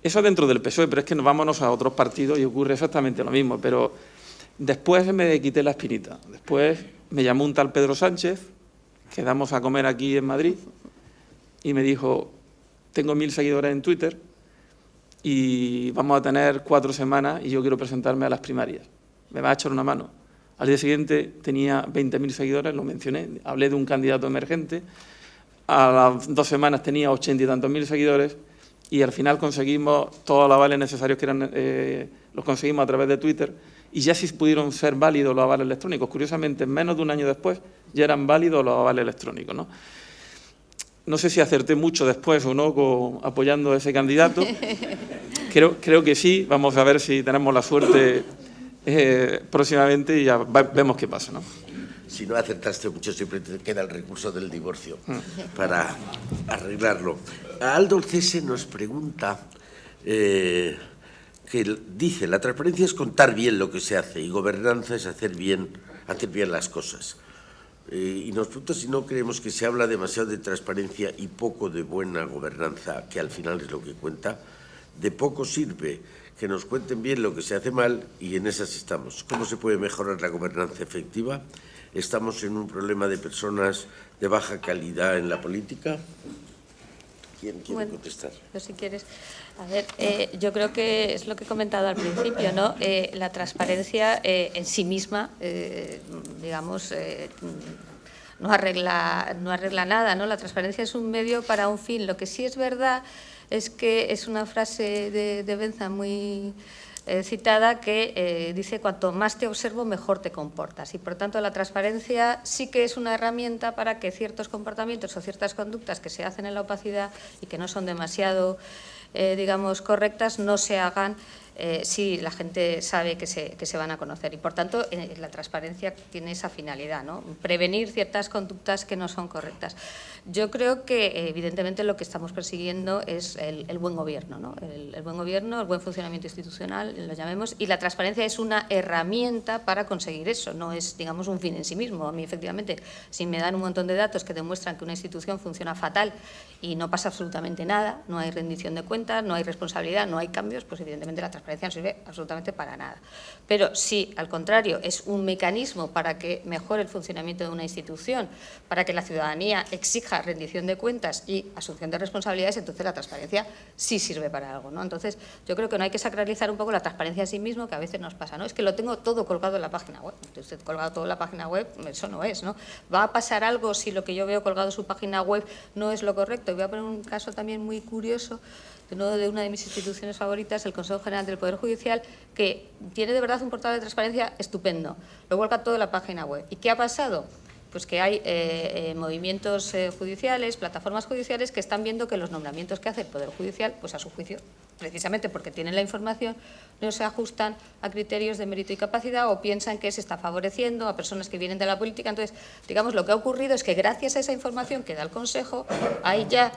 Eso dentro del PSOE, pero es que vámonos a otros partidos y ocurre exactamente lo mismo. Pero después me quité la espinita. Después me llamó un tal Pedro Sánchez, quedamos a comer aquí en Madrid, y me dijo, tengo 1.000 seguidores en Twitter y vamos a tener 4 semanas y yo quiero presentarme a las primarias. ¿Me va a echar una mano? Al día siguiente tenía 20.000 seguidores, lo mencioné, hablé de un candidato emergente. A las 2 semanas tenía 80 y tantos mil seguidores y al final conseguimos todos los avales necesarios que eran, los conseguimos a través de Twitter y ya sí pudieron ser válidos los avales electrónicos. Curiosamente, menos de un año después ya eran válidos los avales electrónicos, ¿no? No sé si acerté mucho después o no apoyando a ese candidato. Creo que sí. Vamos a ver si tenemos la suerte próximamente y ya vemos qué pasa, ¿no? Si no acertaste mucho, siempre te queda el recurso del divorcio para arreglarlo. Aldo Cese nos pregunta, que dice, la transparencia es contar bien lo que se hace y gobernanza es hacer bien las cosas. Y nos pregunta si no creemos que se habla demasiado de transparencia y poco de buena gobernanza, que al final es lo que cuenta. De poco sirve que nos cuenten bien lo que se hace mal y en esas estamos. ¿Cómo se puede mejorar la gobernanza efectiva? ¿Estamos en un problema de personas de baja calidad en la política? ¿Quién quiere contestar? Pues si quieres. A ver, yo creo que es lo que he comentado al principio, ¿no? La transparencia en sí misma, digamos, no arregla nada, ¿no? La transparencia es un medio para un fin. Lo que sí es verdad es que es una frase de Bentham muy citada que dice cuanto más te observo mejor te comportas y por tanto la transparencia sí que es una herramienta para que ciertos comportamientos o ciertas conductas que se hacen en la opacidad y que no son demasiado digamos correctas no se hagan si la gente sabe que se van a conocer y por tanto la transparencia tiene esa finalidad, ¿no? Prevenir ciertas conductas que no son correctas. Yo creo que evidentemente lo que estamos persiguiendo es el buen gobierno, ¿no? El buen gobierno, el buen funcionamiento institucional, lo llamemos, y la transparencia es una herramienta para conseguir eso, no es, digamos, un fin en sí mismo. A mí, efectivamente, si me dan un montón de datos que demuestran que una institución funciona fatal y no pasa absolutamente nada, no hay rendición de cuentas, no hay responsabilidad, no hay cambios, pues evidentemente la transparencia no sirve absolutamente para nada. Pero si, al contrario, es un mecanismo para que mejore el funcionamiento de una institución, para que la ciudadanía exija rendición de cuentas y asunción de responsabilidades, entonces la transparencia sí sirve para algo, ¿no? Entonces, yo creo que no hay que sacralizar un poco la transparencia en sí mismo, que a veces nos pasa, ¿no? Es que lo tengo todo colgado en la página web. Usted colgado todo en la página web, eso no es, ¿no? ¿Va a pasar algo si lo que yo veo colgado en su página web no es lo correcto? Y voy a poner un caso también muy curioso de una de mis instituciones favoritas, el Consejo General del Poder Judicial, que tiene de verdad un portal de transparencia estupendo. Lo vuelca todo en la página web. ¿Y qué ha pasado? Pues que hay movimientos judiciales, plataformas judiciales que están viendo que los nombramientos que hace el Poder Judicial, pues a su juicio, precisamente porque tienen la información, no se ajustan a criterios de mérito y capacidad o piensan que se está favoreciendo a personas que vienen de la política. Entonces, digamos, lo que ha ocurrido es que gracias a esa información que da el Consejo, hay ya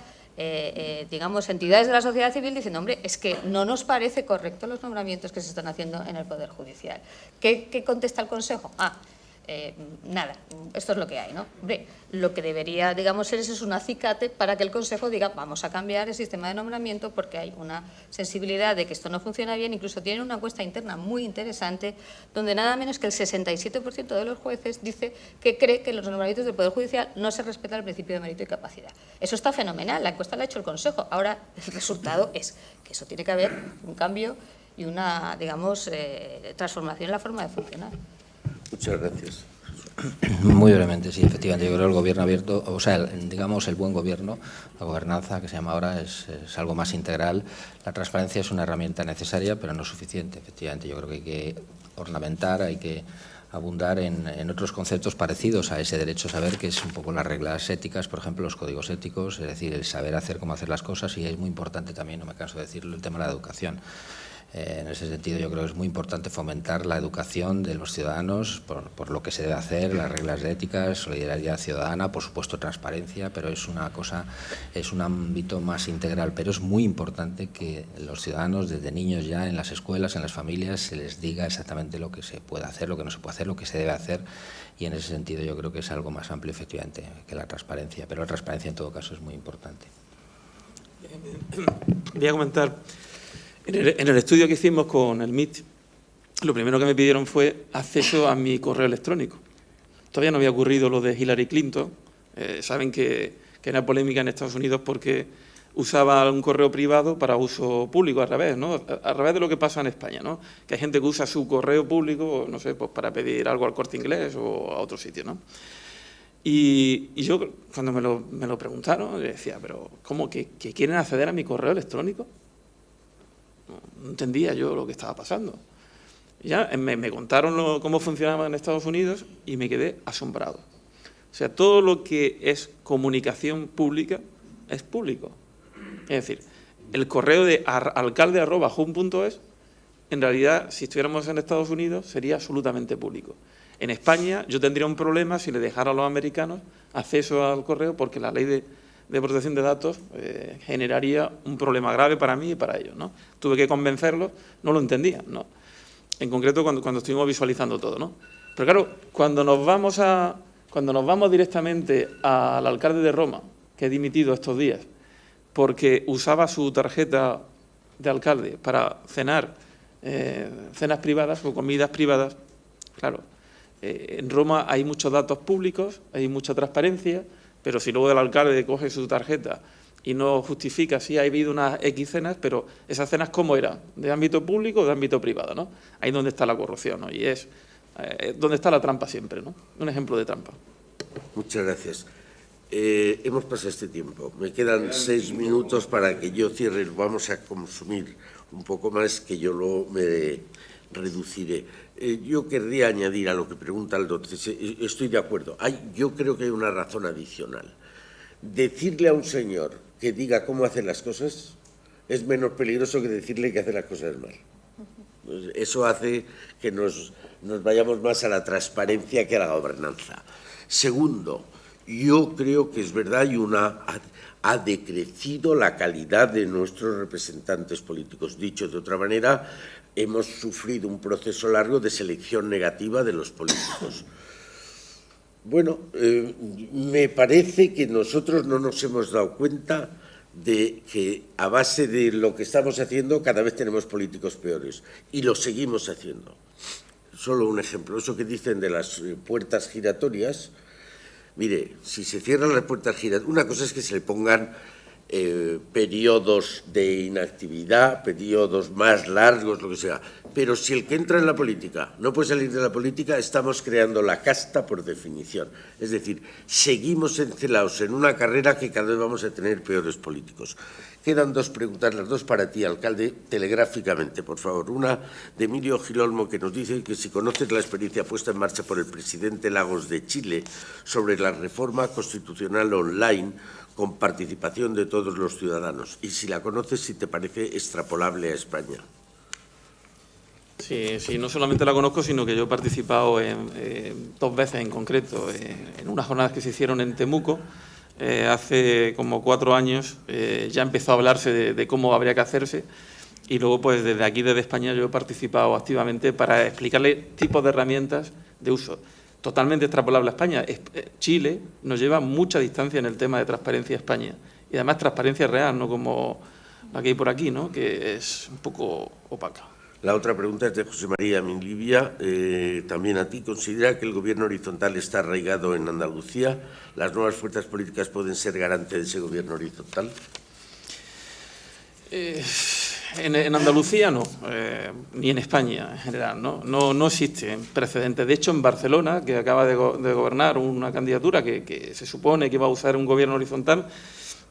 digamos, entidades de la sociedad civil diciendo, hombre, es que no nos parece correcto los nombramientos que se están haciendo en el Poder Judicial. ¿Qué contesta el Consejo? Nada, esto es lo que hay, ¿no? Hombre, lo que debería, digamos, ser eso es un acicate para que el Consejo diga, vamos a cambiar el sistema de nombramiento porque hay una sensibilidad de que esto no funciona bien. Incluso tienen una encuesta interna muy interesante donde nada menos que el 67% de los jueces dice que cree que en los nombramientos del Poder Judicial no se respeta el principio de mérito y capacidad. Eso está fenomenal, la encuesta la ha hecho el Consejo. Ahora, el resultado es que eso tiene que haber un cambio y una, digamos, transformación en la forma de funcionar. Muchas gracias. Muy brevemente, sí, efectivamente. Yo creo que el gobierno abierto, o sea, digamos, el buen gobierno, la gobernanza que se llama ahora, es algo más integral. La transparencia es una herramienta necesaria, pero no suficiente, efectivamente. Yo creo que hay que ornamentar, hay que abundar en otros conceptos parecidos a ese derecho a saber, que es un poco las reglas éticas, por ejemplo, los códigos éticos, es decir, el saber hacer, cómo hacer las cosas, y es muy importante también, no me canso de decirlo, el tema de la educación. En ese sentido, yo creo que es muy importante fomentar la educación de los ciudadanos por lo que se debe hacer, las reglas éticas, solidaridad ciudadana, por supuesto transparencia, pero es una cosa, es un ámbito más integral. Pero es muy importante que los ciudadanos, desde niños ya en las escuelas, en las familias, se les diga exactamente lo que se puede hacer, lo que no se puede hacer, lo que se debe hacer. Y en ese sentido yo creo que es algo más amplio, efectivamente, que la transparencia. Pero la transparencia, en todo caso, es muy importante. Voy a comentar. En el estudio que hicimos con el MIT, lo primero que me pidieron fue acceso a mi correo electrónico. Todavía no había ocurrido lo de Hillary Clinton. Saben que era polémica en Estados Unidos porque usaba un correo privado para uso público, al revés, ¿no? Al revés de lo que pasa en España, ¿no? Que hay gente que usa su correo público, no sé, pues para pedir algo al Corte Inglés o a otro sitio, ¿no? Y yo, cuando me lo preguntaron, le decía, pero ¿cómo que quieren acceder a mi correo electrónico? No entendía yo lo que estaba pasando. Ya me contaron cómo funcionaba en Estados Unidos y me quedé asombrado. O sea, todo lo que es comunicación pública es público. Es decir, el correo de alcalde@jun.es, en realidad, si estuviéramos en Estados Unidos, sería absolutamente público. En España yo tendría un problema si le dejara a los americanos acceso al correo, porque la ley de protección de datos generaría un problema grave para mí y para ellos, ¿no? Tuve que convencerlos, no lo entendían, ¿no? En concreto cuando estuvimos visualizando todo, ¿no? Pero claro, cuando nos vamos directamente al alcalde de Roma, que ha dimitido estos días, porque usaba su tarjeta de alcalde para cenar cenas privadas o comidas privadas, claro, en Roma hay muchos datos públicos, hay mucha transparencia, pero si luego el alcalde coge su tarjeta y no justifica si ha habido unas X cenas, pero esas cenas ¿cómo eran? ¿De ámbito público o de ámbito privado? ¿No? Ahí es donde está la corrupción, ¿no? Y es donde está la trampa siempre, ¿no? Un ejemplo de trampa. Muchas gracias. Hemos pasado este tiempo. Me quedan 6 minutos para que yo cierre. Vamos a consumir un poco más, que yo luego me reduciré. Yo querría añadir a lo que pregunta el doctor. Estoy de acuerdo. Yo creo que hay una razón adicional. Decirle a un señor que diga cómo hacer las cosas es menos peligroso que decirle que hace las cosas mal. Eso hace que nos vayamos más a la transparencia que a la gobernanza. Segundo, yo creo que es verdad ha decrecido la calidad de nuestros representantes políticos. Dicho de otra manera, hemos sufrido un proceso largo de selección negativa de los políticos. Bueno, me parece que nosotros no nos hemos dado cuenta de que a base de lo que estamos haciendo cada vez tenemos políticos peores y lo seguimos haciendo. Solo un ejemplo, eso que dicen de las puertas giratorias. Mire, si se cierran las puertas giratorias, una cosa es que se le pongan periodos de inactividad, periodos más largos, lo que sea. Pero si el que entra en la política no puede salir de la política, estamos creando la casta por definición. Es decir, seguimos encelados en una carrera que cada vez vamos a tener peores políticos. Quedan 2 preguntas, las 2 para ti, alcalde, telegráficamente, por favor. Una de Emilio Gil Olmo, que nos dice que si conoces la experiencia puesta en marcha por el presidente Lagos de Chile sobre la reforma constitucional online con participación de todos los ciudadanos. Y si la conoces, si te parece extrapolable a España. Sí, no solamente la conozco, sino que yo he participado 2 veces en concreto, en unas jornadas que se hicieron en Temuco. Hace como 4 años ya empezó a hablarse de cómo habría que hacerse, y luego pues desde aquí, desde España, yo he participado activamente para explicarle tipos de herramientas de uso. Totalmente extrapolable a España. Chile nos lleva mucha distancia en el tema de transparencia a España, y además transparencia real, no como la que hay por aquí, ¿no? Que es un poco opaca. La otra pregunta es de José María Minlivia, también a ti. ¿Considera que el gobierno horizontal está arraigado en Andalucía? ¿Las nuevas fuerzas políticas pueden ser garante de ese gobierno horizontal? En Andalucía no, ni en España en general, no existen precedentes. De hecho, en Barcelona, que acaba de gobernar una candidatura que se supone que va a usar un gobierno horizontal,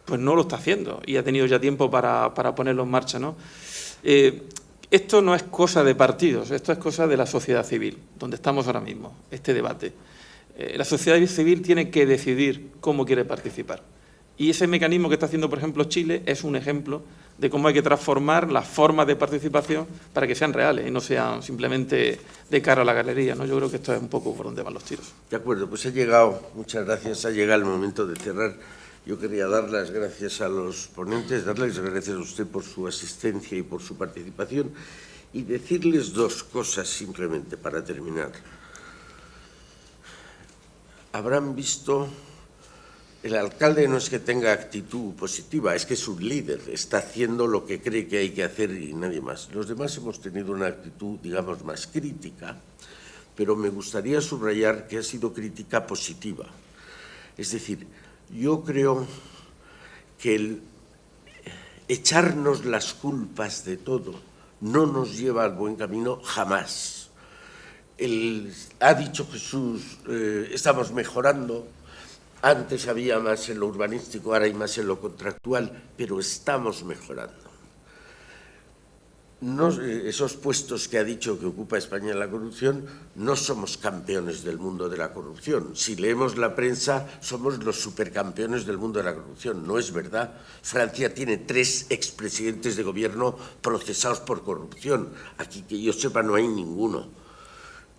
pues no lo está haciendo y ha tenido ya tiempo para ponerlo en marcha, ¿no? Esto no es cosa de partidos, esto es cosa de la sociedad civil, donde estamos ahora mismo, este debate. La sociedad civil tiene que decidir cómo quiere participar. Y ese mecanismo que está haciendo, por ejemplo, Chile, es un ejemplo de cómo hay que transformar las formas de participación para que sean reales y no sean simplemente de cara a la galería, ¿no? Yo creo que esto es un poco por donde van los tiros. De acuerdo, pues muchas gracias, ha llegado el momento de cerrar. Yo quería dar las gracias a los ponentes, darles las gracias a usted por su asistencia y por su participación y decirles dos cosas simplemente para terminar. Habrán visto... El alcalde no es que tenga actitud positiva, es que es un líder, está haciendo lo que cree que hay que hacer y nadie más. Los demás hemos tenido una actitud, digamos, más crítica, pero me gustaría subrayar que ha sido crítica positiva. Es decir, yo creo que el echarnos las culpas de todo no nos lleva al buen camino jamás. Ha dicho Jesús, estamos mejorando. Antes había más en lo urbanístico, ahora hay más en lo contractual, pero estamos mejorando. Esos puestos que ha dicho que ocupa España en la corrupción, no somos campeones del mundo de la corrupción. Si leemos la prensa, somos los supercampeones del mundo de la corrupción. No es verdad. Francia tiene 3 expresidentes de gobierno procesados por corrupción. Aquí, que yo sepa, no hay ninguno.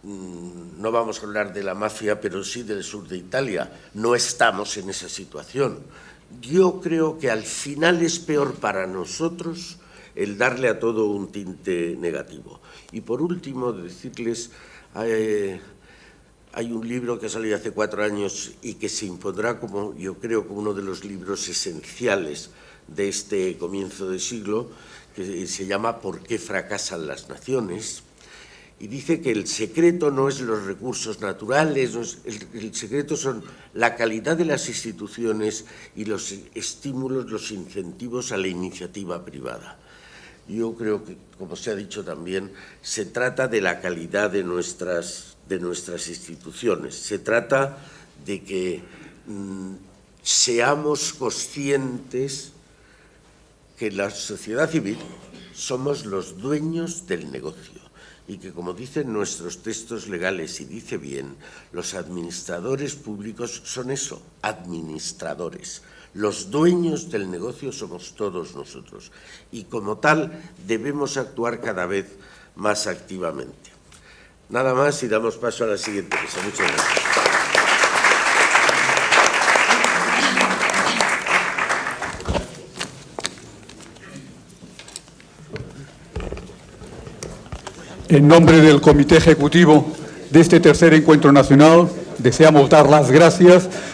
No vamos a hablar de la mafia, pero sí del sur de Italia. No estamos en esa situación. Yo creo que al final es peor para nosotros el darle a todo un tinte negativo. Y por último, decirles, hay un libro que ha salido hace 4 años y que se impondrá como, yo creo, como uno de los libros esenciales de este comienzo de siglo, que se llama ¿Por qué fracasan las naciones? Y dice que el secreto no es los recursos naturales, el secreto son la calidad de las instituciones y los estímulos, los incentivos a la iniciativa privada. Yo creo que, como se ha dicho también, se trata de la calidad de nuestras instituciones. Se trata de que seamos conscientes que la sociedad civil somos los dueños del negocio. Y que, como dicen nuestros textos legales, y dice bien, los administradores públicos son eso, administradores. Los dueños del negocio somos todos nosotros. Y como tal, debemos actuar cada vez más activamente. Nada más y damos paso a la siguiente mesa. Muchas gracias. En nombre del Comité Ejecutivo de este tercer encuentro nacional, deseamos dar las gracias